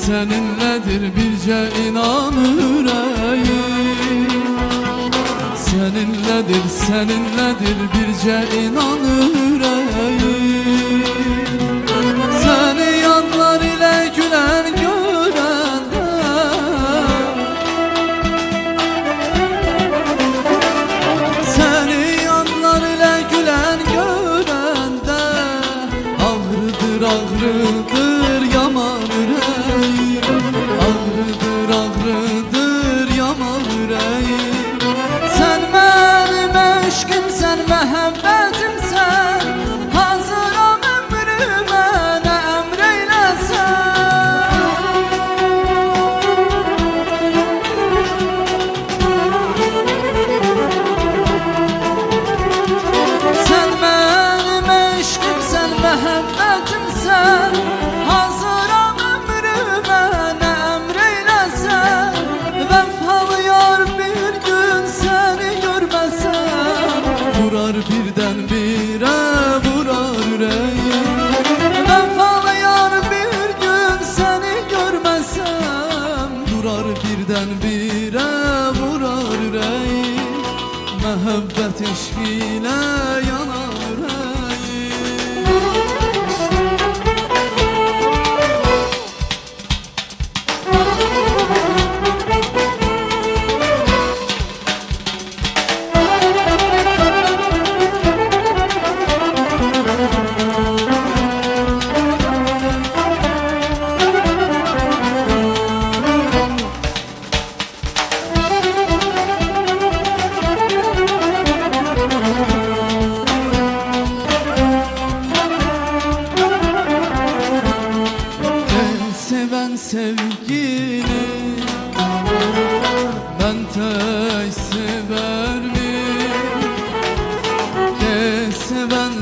Seninledir birce inan yüreğim Seninledir birce inan yüreğim Seni yanlar ile gülen görende Seni yanlar ile gülen görende Ağrıdır ağrıdır yaman yüreğim Ağrıdır ağrıdır yaman yüreğim Sen benim eşkim sen məhəbbətim sen Hazır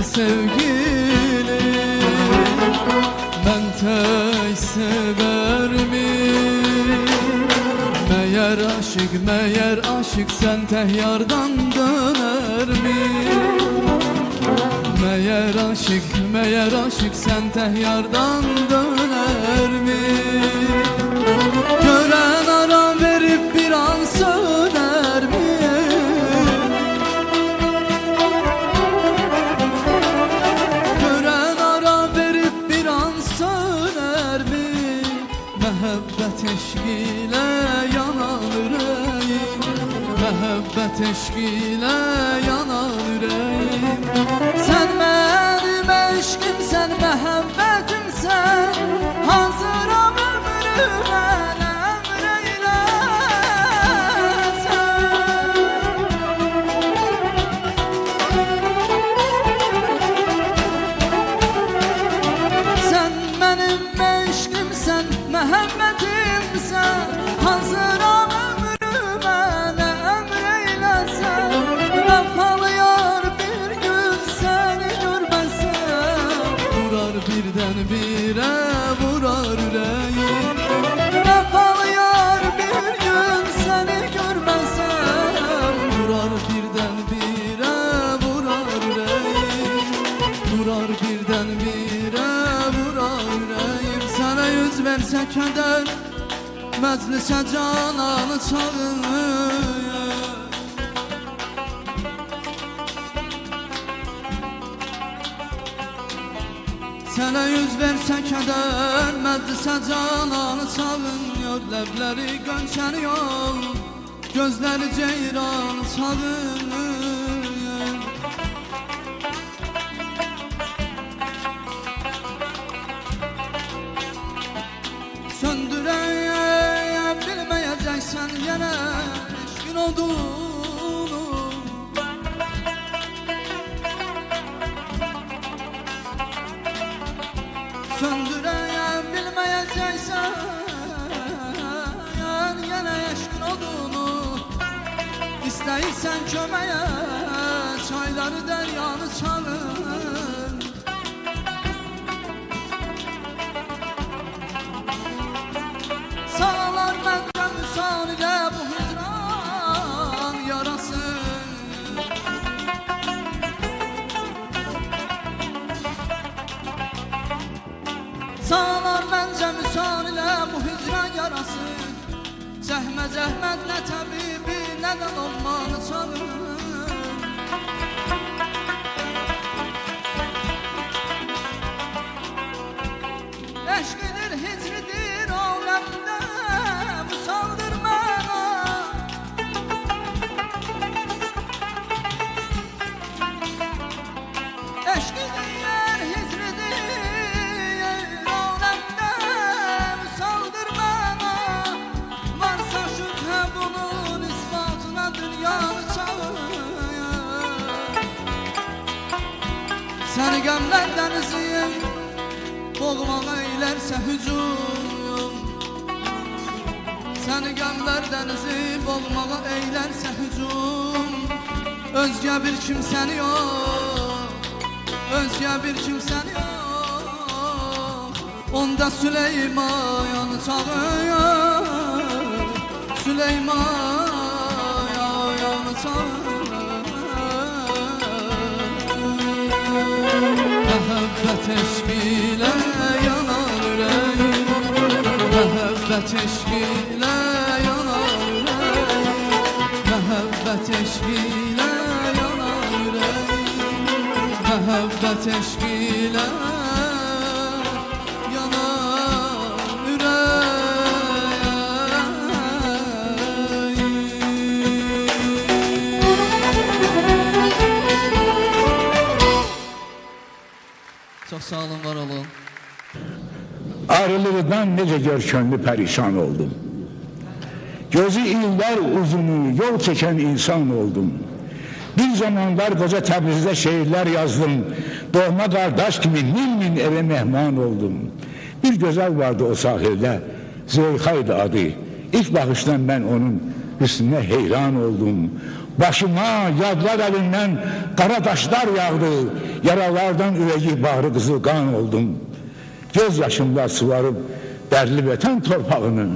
sevgilim ben tek sever mi? Meğer aşık sen tek yardan döner mi? Meğer aşık sen tek yardan döner mi? Gören ara verip bir an söner mi? Gören ara verip bir an söner mi? Mehabbet eşkiyle yanan yüreğim, mehabbet eşkiyle yanan yüreğim. Sen benim eşkimsen, mehabbetimsen, hazıram ömrüme Mehemmetimsen, hazıram ömrüme ne emreylesen. Vefalı yar bir gün seni görmezsem, vurar birden bire vurar yüreğim. Vefalı yar bir gün seni görmezsem, vurar birden bire vurar yüreğim. Vurar birden bire vurar yüreğim. Sana yüz verse keder, meclise cananı çağırır. Sana yüz verse keder, meclise cananı çağırıyor. Ləbləri gönçəniyor, gözləri ceyranı çağırır. Söndüreyim bilmeyeceksen yine eşkin olduğunu. Söndüreyim bilmeyeceksen yine eşkin olduğunu. İsteyirsen kömeye çayları deryanı çalır. Sağlar bende müsal ile bu hicran yarası. Sağlar bence müsal ile bu hicran yarası. Zəhmət nə təbibi nədən olmanı çağırır. Eşqidir, hicridir aləmdə müsaldır mənə. Eşqidir, hicridir aləmdə müsaldır mənə. Varsa şübhə bunun isbatına dünyanı çağırır. Səni qəmlər dəniziyim boğmağa eylərsə hücum. Səni qəmlər dənizi boğmağa eylərsə hücum. Özgə bir kimsəni yox, özgə bir kimsəni yox. Onda Süleymanı çağır, Süleymanı çağır. Mehabbet eşkiyle yanar yüreğim, mehabbet eşkiyle yanar yüreğim, mehabbet eşkiyle yanar yüreğim, mehabbet eşkiyle yanar yüreğim. Çok sağ olun, var olun. Ayrılığından nece görkönlü perişan oldum. Gözü iller uzunu yol çeken insan oldum. Bir zamanlar koca Təbriz'de şehirler yazdım. Doğma kardeş gibi min eve mehman oldum. Bir güzel vardı o sahilde, Züleyha'ydı adı. İlk bakıştan ben onun hüsnüne heyran oldum. Başıma yadlar elinden kara taşlar yağdı. Yaralardan üreği bağrı kızıl kan oldum. Göz yaşımla sıvarıp derli vatan torpağını,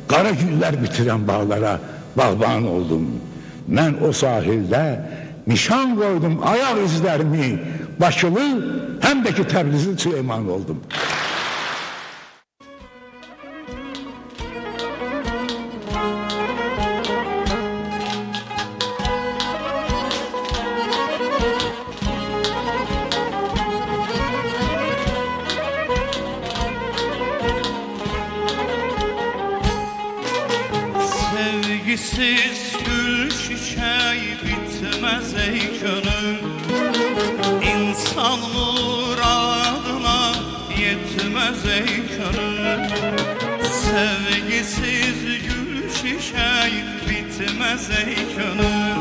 kara güller bitiren bağlara bağban oldum. Ben o sahilde nişan koydum ayak izlerimi. Başılı hem de ki Təbrizli Süleyman oldum. Sevgisiz gül çiçeği bitmez ey gönül. İnsan muradına yetmez ey gönül. Sevgisiz gül çiçeği bitmez ey gönül.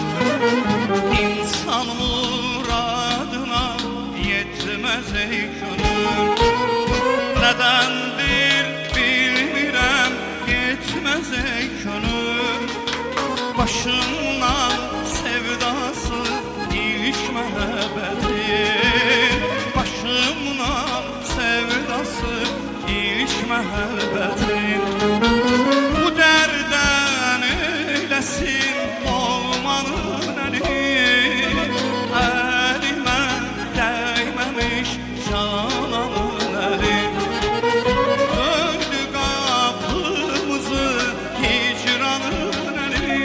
İnsan muradına yetmez ey gönül. Nedendir bilmirəm yetmez ey gönül. Başımdan sevdası ilk məhəbbəti. Başımdan sevdası ilk məhəbbəti. Bu dərdən eyləsin olmanın əli. Əlimə dəyməmiş cananın əli. Döndü qapımızı hicranın əli.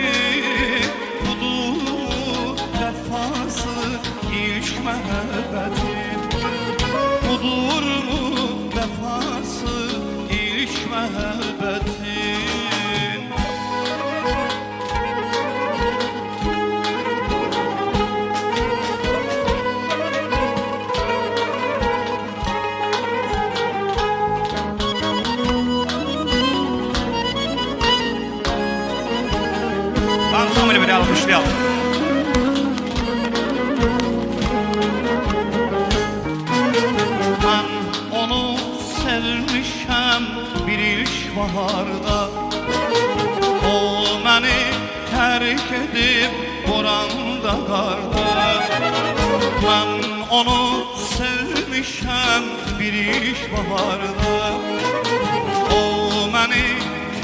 Budur vəfası ilk məhəbbətin. Budurmu vəfası ilk məhəbbətin. Ansambili bir alkışlayalım. Ben onu sevmişəm bir ilk baharda. O məni tərk edib boranda qarda. Ben onu sevmişəm bir ilk baharda. O məni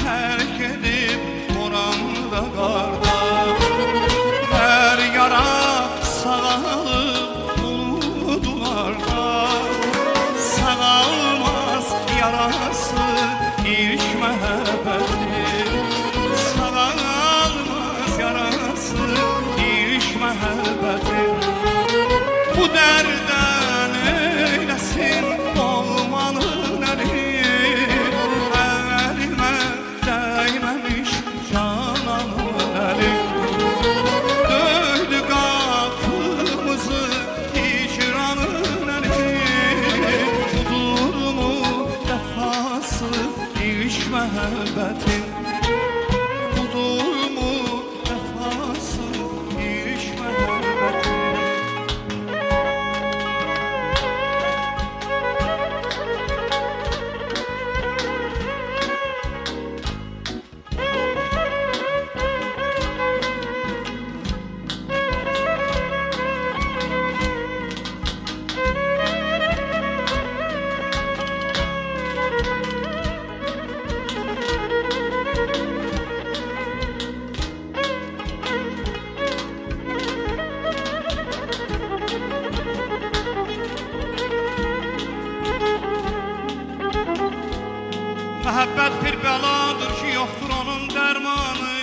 tərk edib boranda qarda. Hər yara sağalıb unudular da. Sağalmaz yarası ilk məhəbbətin. Sağalmaz yarası ilk məhəbbətin. Bu dərdən eyləsin olmanın əli. Əlimə dəyməmiş cananın əli. Döydü qapımızı hicranın əli. Budurmu vəfası ilk məhəbbətin. Budurmu vəfası ilk məhəbbətin. Məhəbbət bir bəladır ki, yoxdur onun dərmanı.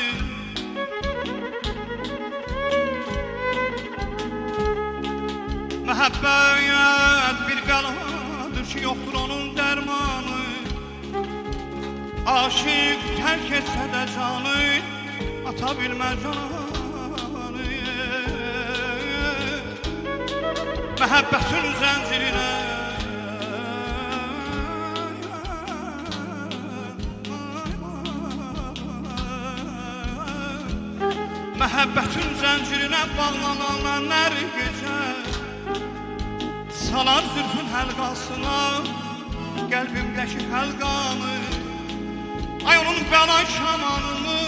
Məhəbbət bir bəladır ki, yoxdur onun dərmanı. Aşıq tərk etsə də canı, ata bilməz canı. Məhəbbətin zəncirinə Məhəbbətin zəncirinə bağlananlar hər gecə salar zülfün həlqasına qəlbimdəki həlqanı. Ay onun bəla şamanını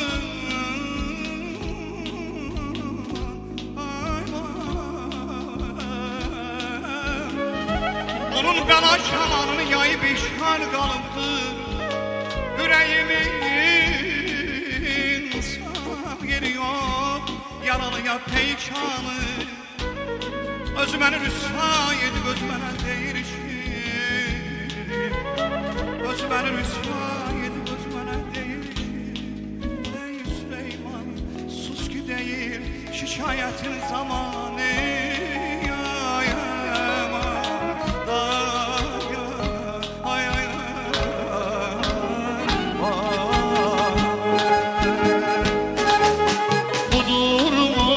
Onun bəla şamanını yayıb işğal qalıbdır. Ürəyimin sağ yeri yox, yaralıya peykanı. Özü məni rüsva edib, öz mənə deyir ki, özü məni rüsva edib, öz mənə deyir ki, ey Süleyman, sus ki deyir şikayətin zamanı. Ay, aman, ay, ay, budur mu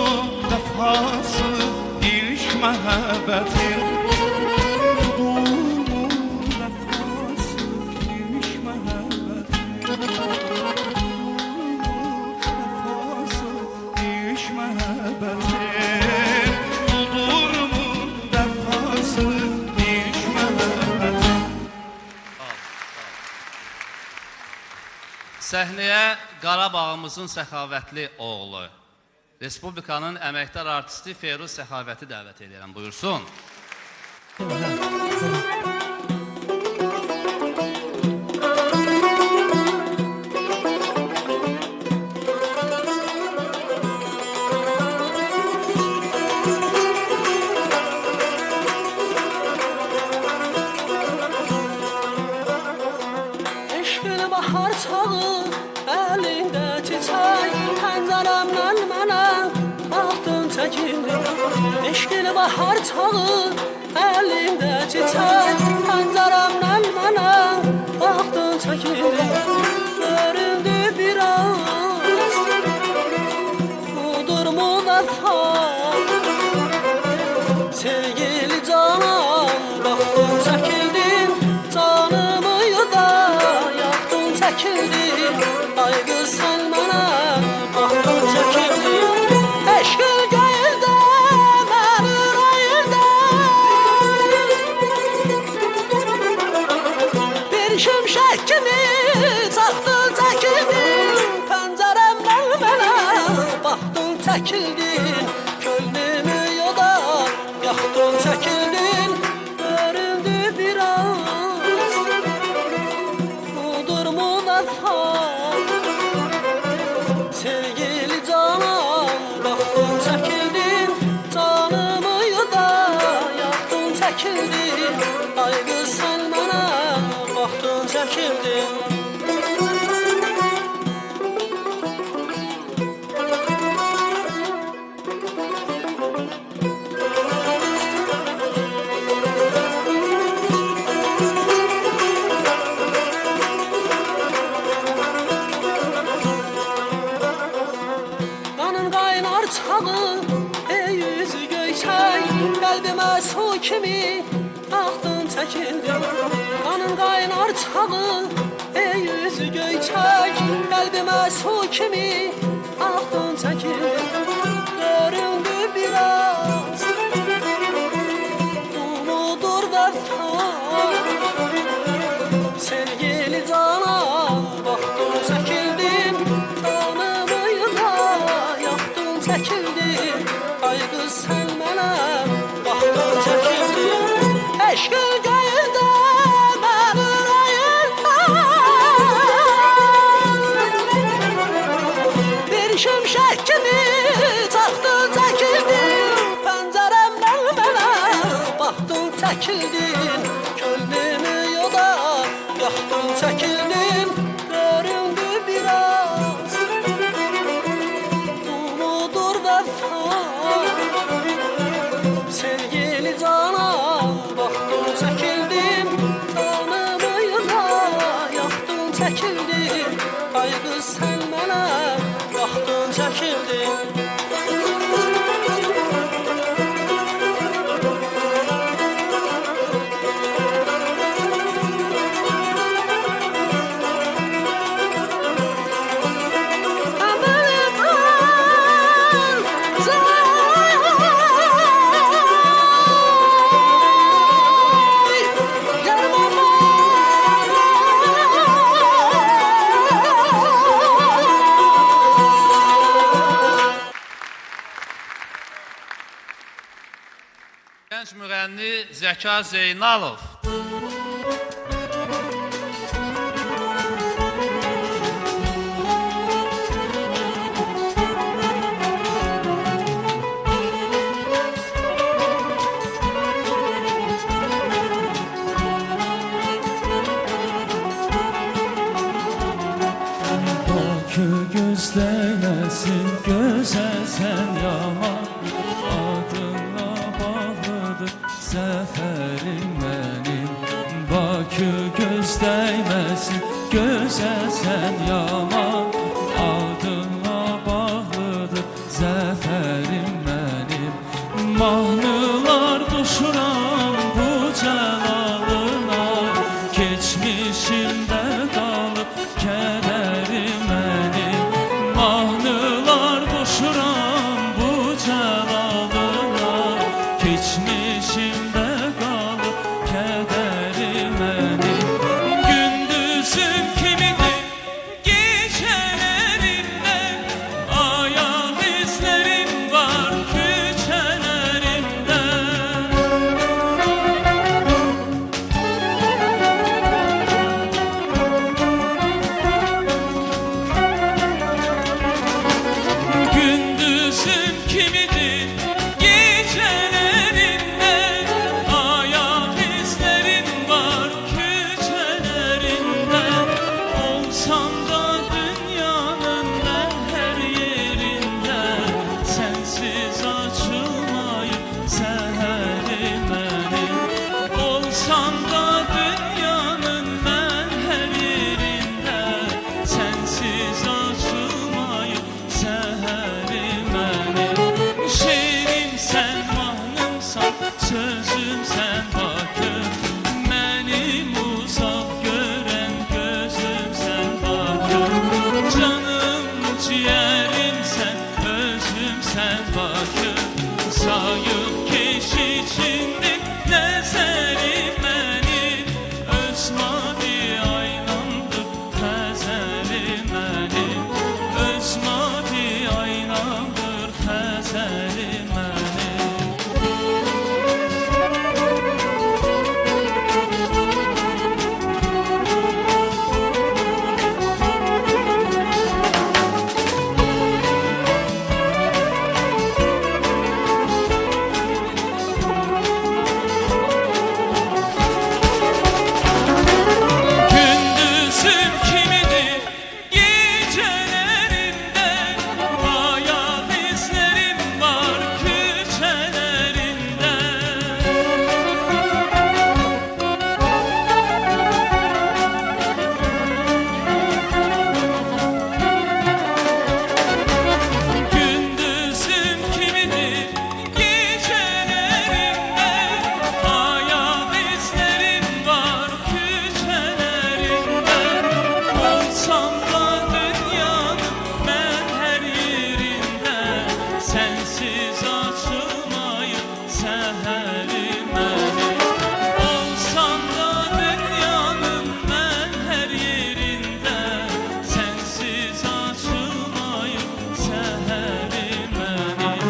vəfası ilk məhəbbətin? Budur mu vəfası ilk məhəbbətin? Vəfası ilk məhəbbətin? Budur mu vəfası ilk məhəbbətin? Səhnəyə Qarabağımızın səxavətli oğlu, Respublikanın əməkdar artisti Feruz Səxavəti dəvət edirəm. Buyursun. Eşqin bahar çağı, əlində çiçək, pəncərəmdən mənə baxdın çəkildin. Eşqin bahar çağı, əlində çiçək, pəncərəmdən mənə baxdın çəkildin. Göründü biraz, budur mu vəfa? Sevgili canım, baxdın çəkildin, canımı yuda yaxdın çəkildin. Ay qız sən mənə baxdın çəkildin. Eşqin göydə, mən ürəyimdə, bir şimşək kimi çaxdın çəkildin. Pəncərəmdən mənə baxdın çəkildin. Könlümü yoda yaxdın çəkildin. Göründü biraz, budur mu vəfa? Sevgili canım, baxdın çəkildin, canımı yuda yaxdın çəkildin. Ay qız sən mənə baxdın çəkildin. Qanın qaynar çağı, ey yüzü göyçək, qəlbimə su kimi axdın çəkildin. Qanın qaynar çağı, ey yüzü göyçək, qəlbimə su kimi axdın çəkildin. Göründü biraz, umudur vəfa. Sevgili canım, baxdın çəkildin, canımı yuda yaxdın çəkildin. Ay qız sən mənə baxdın çəkildin. Eşqin göydə, mən ürəyimdə, bir şimşək kimi çaxdın çəkildin. Pəncərəmdən mənə baxdın çəkildin. Könlümü yoda yaxdın çəkildin. Göründü biraz, umudur vəfa. Sevgili canım, baxdın çəkildin, canımı yuda yaxdın çəkildin. Ay qız sən mənə baxdın çəkildin. Gənc müğənni Zəka Zeynalov Bakı gözləyməsin gözəl sən yaman Adınla bağlıdır zəfərim mənim Bakı gözləyməsin gözəl sən yaman Adınla bağlıdır zəfərim mənim Mahnılar düşürəm bu cəlalına Keçmişimdə qalıb kədərim mənim Mahnılar düşürəm bu cəlalına Keçmişimdə qalıb kədərim mənim Gündüzüm kimidir gecələrimdə Ayaq izlərim var küçələrimdə Gündüzüm kimidir gecələrimdə Ayaq izlərim var küçələrimdə Olsam da dünyanın mən hər yerində Sənsiz açılmayıb səhərim mənim Olsam da dünyanın mən hər yerində Sənsiz açılmayıb səhərim mənim Şeirim sən, mahnımsan, sözüm sən Bakı Mənim uzaq görən gözüm sən Bakı Canım, ciğerim sən, özüm sən Bakı Sayıq keşiçindir nəzərim mənim Öz mavi aynamdır xəzərim mənim Öz mavi aynamdır xəzərim mənim Gündüzüm kimidir gecələrimdə Ayaq izlərim var küçələrimdə Gündüzüm kimidir gecələrimdə Ayaq izlərim var küçələrimdə Olsam da dünyanın mən hər yerində Sənsiz açılmayıb səhərim mənim Olsam da dünyanın mən hər yerində Sənsiz açılmayıb səhərim mənim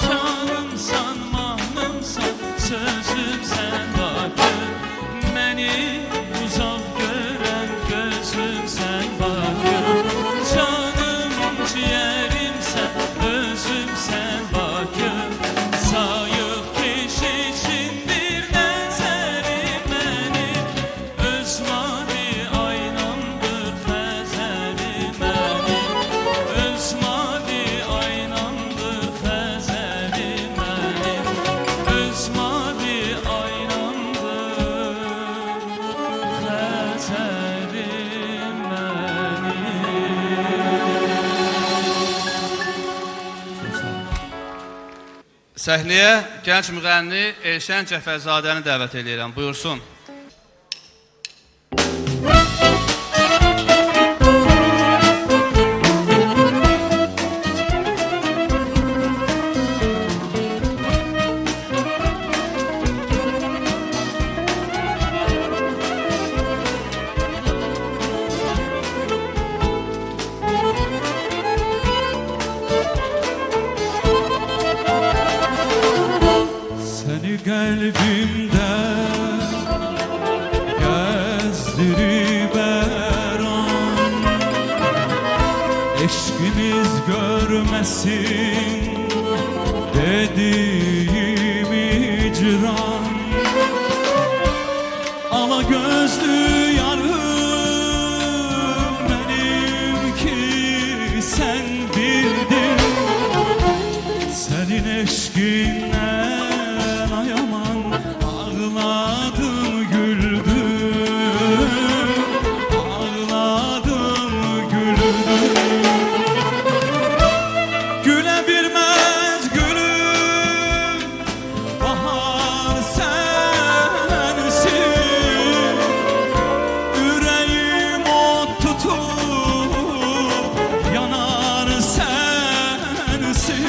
Canımsan, mahnımsan, sözümsən Bakı Məni uzaq görən gözüm sən Bakı Canım, ciğerim sən, özüm sən Bakı Sayıq keşiçindir nəzərim mənim Öz mavi aynamdır xəzərim mənim Öz mavi aynamdır xəzərim mənim Öz mavi aynamdır xəzərim mənim Səhnəyə gənc müğənni Elşən Cəfərzadəni dəvət edirəm. Buyursun. Səni qəlbimdə görmesin dediğim icran. Ala gözlü yarım benimki sen bildin. Senin eşkinden ayaman ağladım güldüm, ağladım güldüm. Gülebilmez gülüm, bahar sensin. Yüreğim ot tutup yanar sensin.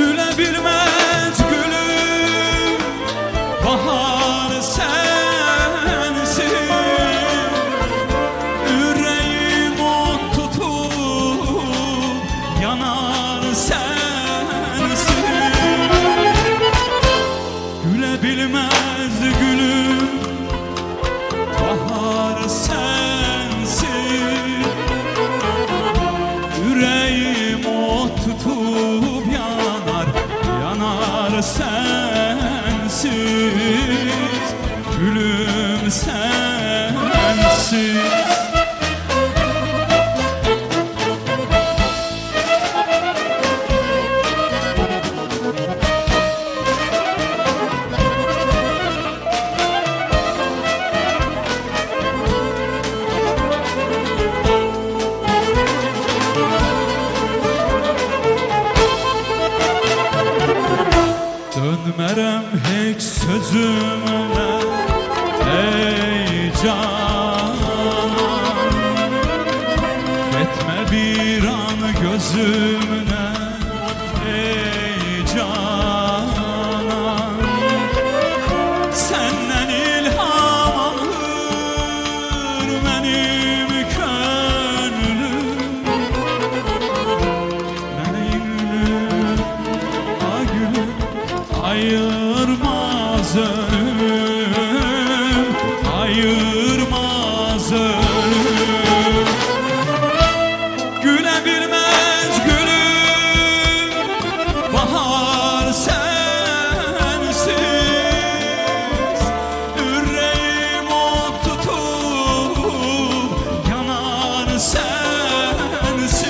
Gülebilmez gülüm, bahar sensin. Yüreğim ot tutup yanar sensin. Gülebilmez gülüm, bahar sensin. Yüreğim ot tutup yanar, yanar sensiz. Gülüm sensiz. Dönmerem hiç sözümle ey canan. Etme bir an gözümle ey canan. Senden ilham alır benim gönlüm. Meleğimle gülüm ayırmaz ölüm, ayırmaz ölüm. Gülebilmez gülüm, bahar sensiz. Yüreğim ot tutup yanar sensiz.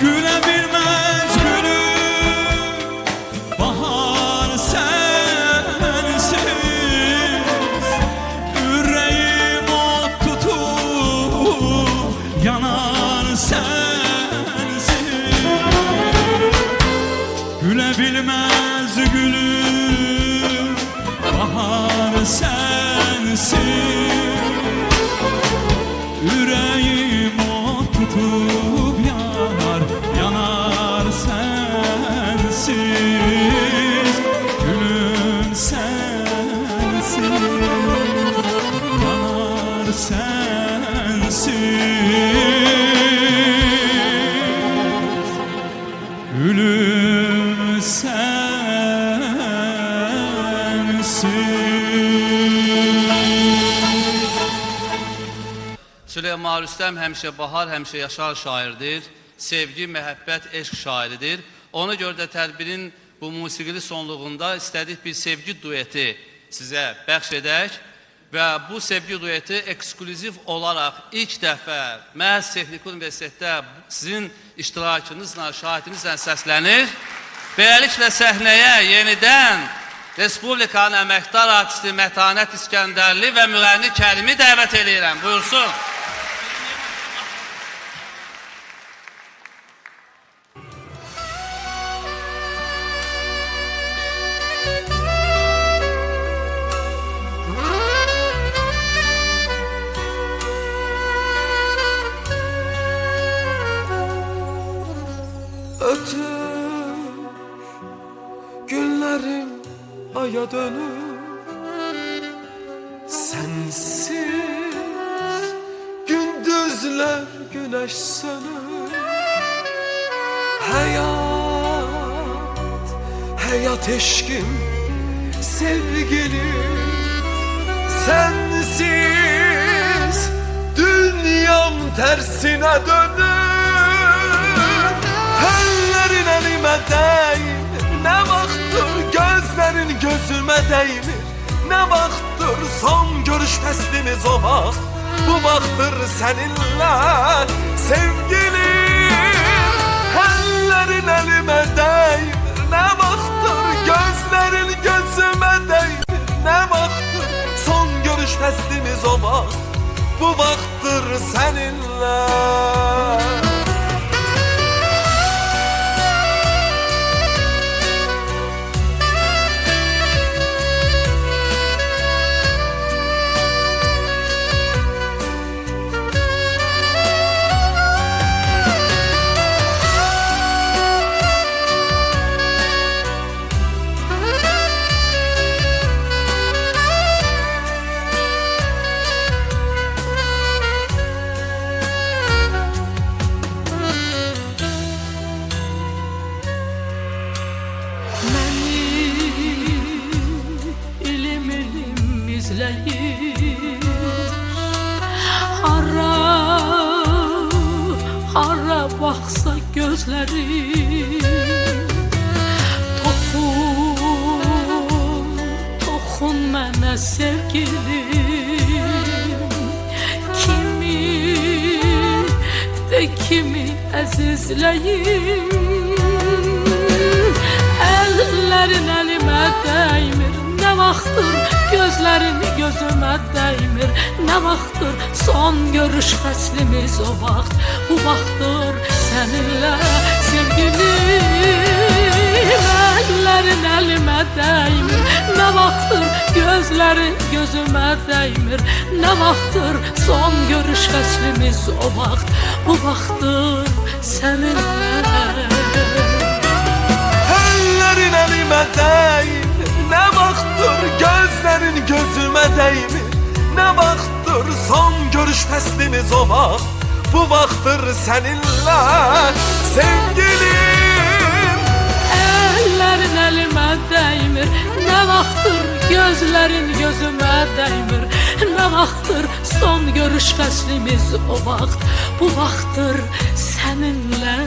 Gülebilmez gülüm, bahar sensiz. Yüreğim ot tutup yanar sensiz. Gülebilmez gülüm, bahar sensiz. Yüreğim ot tutup yanar, yanar sensiz. Gülüm sensiz, yanar sensiz. Gülüm sensiz. Süleyman Rüstəm həmişə bahar, həmişə yaşar şairdir. Sevgi, məhəbbət, eşq şairidir. Ona görə də tədbirin bu musiqili sonluğunda istədik bir sevgi dueti sizə bəxş edək. Və bu sevgi dueti eksklüziv olaraq ilk dəfə məhz Texniki Universitetdə sizin iştirakınızla, şahidinizlə səslənir. Beləliklə səhnəyə yenidən Respublikanın əməkdar artisti Mətanət İskəndərli və müğənni Kərimi dəvət edirəm. Buyursun. ötür, günlerim aya dönür. Sensiz gündüzler güneş sönür. Hayat, hayat eşkim, sevgilim, sensiz dünyam tersine dönür. Ellerin elime değmir, ne vaxtdır gözlerin gözüme değmir. Ne vaxtdır son görüş fəslimiz o vaxt, bu vaxtdır seninle sevgilim. Ellerin elime değmir, ne vaxtdır gözlerin gözüme değmir. Ne vaxtdır son görüş fəslimiz o vaxt, bu vaxtdır seninle. Hara baxsa gözlərim, toxun mənə sevgilim. Kimi əzizləyim, əllərin əlimə dəymir. Nə vaxtdır gözlərin gözümə dəymir. Nə vaxtdır son görüş fəslimiz o vaxt, bu vaxtdır səninlə sevgilim. Əllərin əlimə dəymir. Nə vaxtdır gözlərin gözümə dəymir. Nə vaxtdır son görüş fəslimiz o vaxt, bu vaxtdır səninlə. Əllərin əlimə dəymir. Ne vaxtdır gözlerin gözüme değmir. Ne vaxtdır son görüş fəslimiz o vaxt, bu vaxtdır seninle sevgilim. Əllərin əlimə dəymir. Ne vaxtdır gözlerin gözümə dəymir. Ne vaxtdır son görüş fəslimiz o vaxt, bu vaxtdır seninle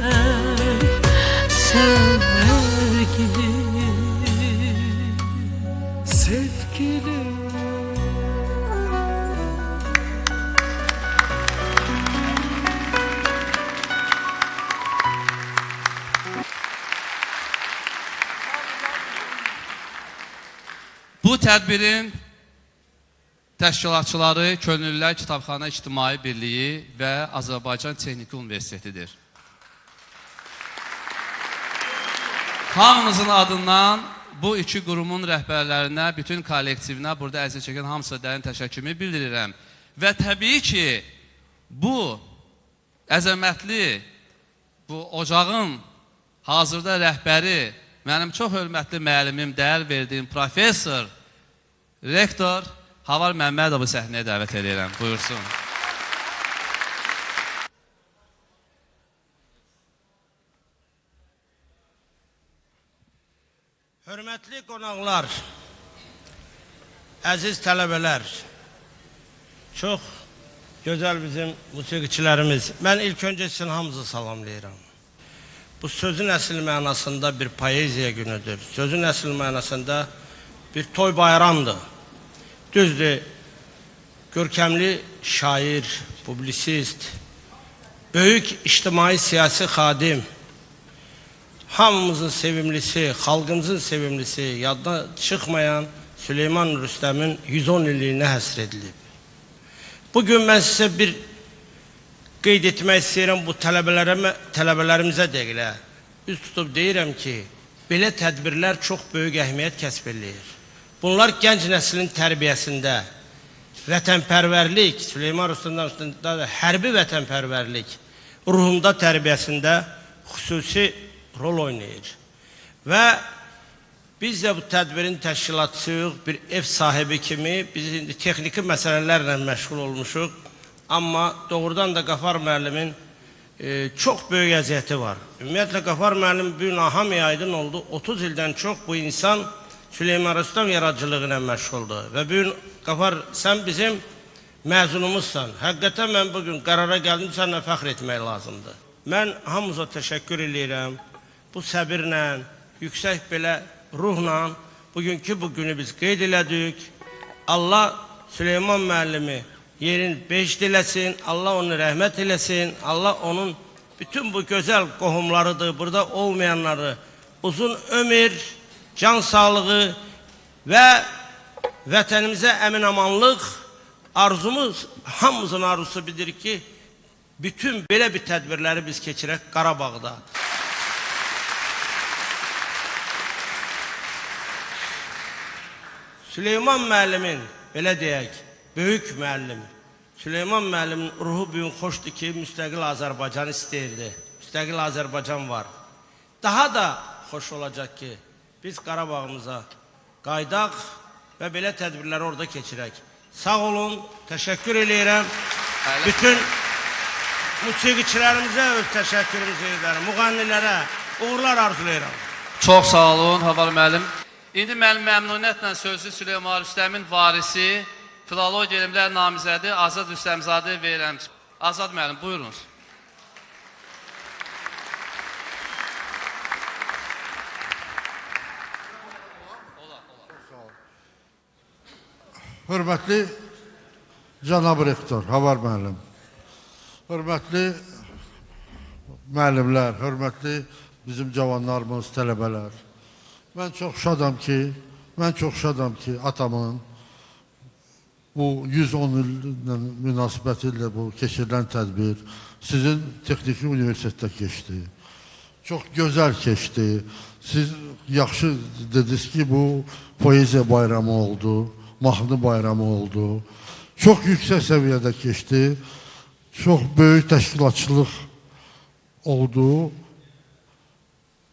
sevgilim. Sevgilim. Bu tədbirin təşkilatçıları Könüllülər Kitabxana İctimai Birliyi və Azərbaycan Texniki Universitetidir. Hamımızın adından bu iki qurumun rəhbərlərinə, bütün kollektivinə, burada əziz çəkən hamısı dərin təşəkkürümü bildirirəm. Və təbii ki, bu əzəmətli, bu ocağın hazırda rəhbəri, mənim çox hörmətli müəllimim, dəyər verdiyim professor, rektor Havar Məmmədovu səhnəyə dəvət edirəm. Buyursun. Hörmətli qonaqlar, əziz tələbələr, çox gözəl bizim musiqiçilərimiz. Mən ilk öncə sizin hamınızı salamlayıram. Bu sözün əsl mənasında bir poeziya günüdür. Sözün əsl mənasında bir toy bayramdır. Düzdür, görkəmli şair, publisist, böyük ictimai siyasi xadim, hamımızın sevimlisi, xalqımızın sevimlisi, yadına çıxmayan Süleyman Rüstəmin 110 illiyinə həsr edilib. Bugün mən sizə bir qeyd etmək istəyirəm, bu tələbələrimizə deyilə. Üz tutub deyirəm ki, belə tədbirlər çox böyük əhəmiyyət kəsb edir. Bunlar gənc nəslin tərbiyəsində, vətənpərvərlik, Süleyman Rüstəmin hərbi vətənpərvərlik ruhunda tərbiyəsində xüsusi rol oynayır. Və biz də bu tədbirin təşkilatçıyıq, bir ev sahibi kimi biz indi texniki məsələlərlə məşğul olmuşuq. Amma doğrudan da Qafar müəllimin çox böyük əziyyəti var. Ümumiyyətlə Qafar müəllim bu gün hamıya aydın oldu. 30 ildən çox bu insan Süleyman Rüstəm yaradıcılığı ilə məşğuldur. Və bu gün Qafar, sən bizim məzunumuzsan. Həqiqətən mən bugün qərara gəldim, sənlə fəxr etmək lazımdır. Mən hamınıza təşəkkür edirəm. Bu səbirlə, yüksək belə ruhla bugünkü bu günü biz qeyd elədik. Allah Süleyman müəllimi yerin beş diləsin, Allah onu rəhmət eləsin, Allah onun bütün bu gözəl qohumlarıdır, burada olmayanları uzun ömür, can sağlığı və vətənimizə əmin-amanlıq arzumuz, hamımızın arzusu bilir ki, bütün belə bir tədbirləri biz keçirək Qarabağda. Süleyman müəllimin, belə deyək, böyük müəllim, Süleyman müəllimin ruhu bugün xoşdur ki, müstəqil Azərbaycan istəyirdi. Müstəqil Azərbaycan var. Daha da xoş olacaq ki, biz Qarabağımıza qaydaq və belə tədbirləri orada keçirək. Sağ olun, təşəkkür edirəm. Bütün musiqiçilərimizə öz təşəkkürümüzü edirəm. Müğənnilərə uğurlar arzulayıram. Çox sağ olun, Havar müəllim. İndi mən məmnuniyyətlə sözü Süleyman Rüstəmin varisi, filologiya elmlər namizədi Azad Rüstəmzadə verirəm. Azad müəllim, buyurunuz. Hörmətli cənab rektor, Havar müəllim, hörmətli müəllimlər, hörmətli bizim cavanlarımız, tələbələr. Mən çox şadam ki, atamın bu 110 il münasibəti ilə bu keçirilən tədbir sizin texniki universitetdə keçdi. Çox gözəl keçdi. Siz yaxşı dediniz ki, bu poeziya bayramı oldu. Mahnı bayramı oldu. Çox yüksək səviyyədə keçdi. Çox böyük təşkilatçılıq oldu.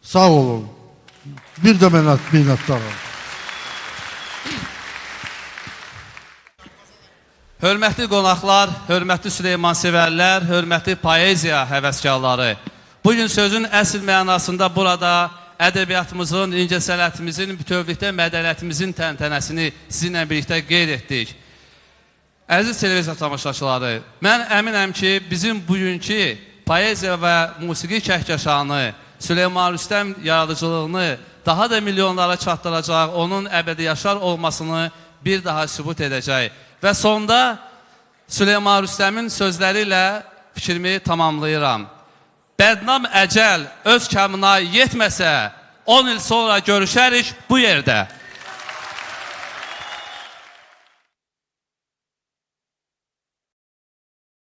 Sağ olun. Bir də minnətdaram. Hörmətli qonaqlar, hörmətli Süleyman sevərlər, hörmətli poeziya həvəskarları. Bugün sözün əsl mənasında burada ədəbiyyatımızın, incəsənətimizin, bütövlükdə mədəniyyətimizin təntənəsini sizinlə birlikdə qeyd etdik. Əziz televiziya tamaşaçıları, mən əminəm ki, bizim bugünkü poeziya və musiqi kəhkəşanı, Süleyman Rüstəm yaradıcılığını daha da milyonlara çatdıracaq, onun əbədi yaşar olmasını bir daha sübut edəcək. Və sonda Süleyman Rüstəmin sözləri ilə fikrimi tamamlayıram. Bədnam əcəl öz kəmına yetməsə, 10 il sonra görüşərik bu yerdə.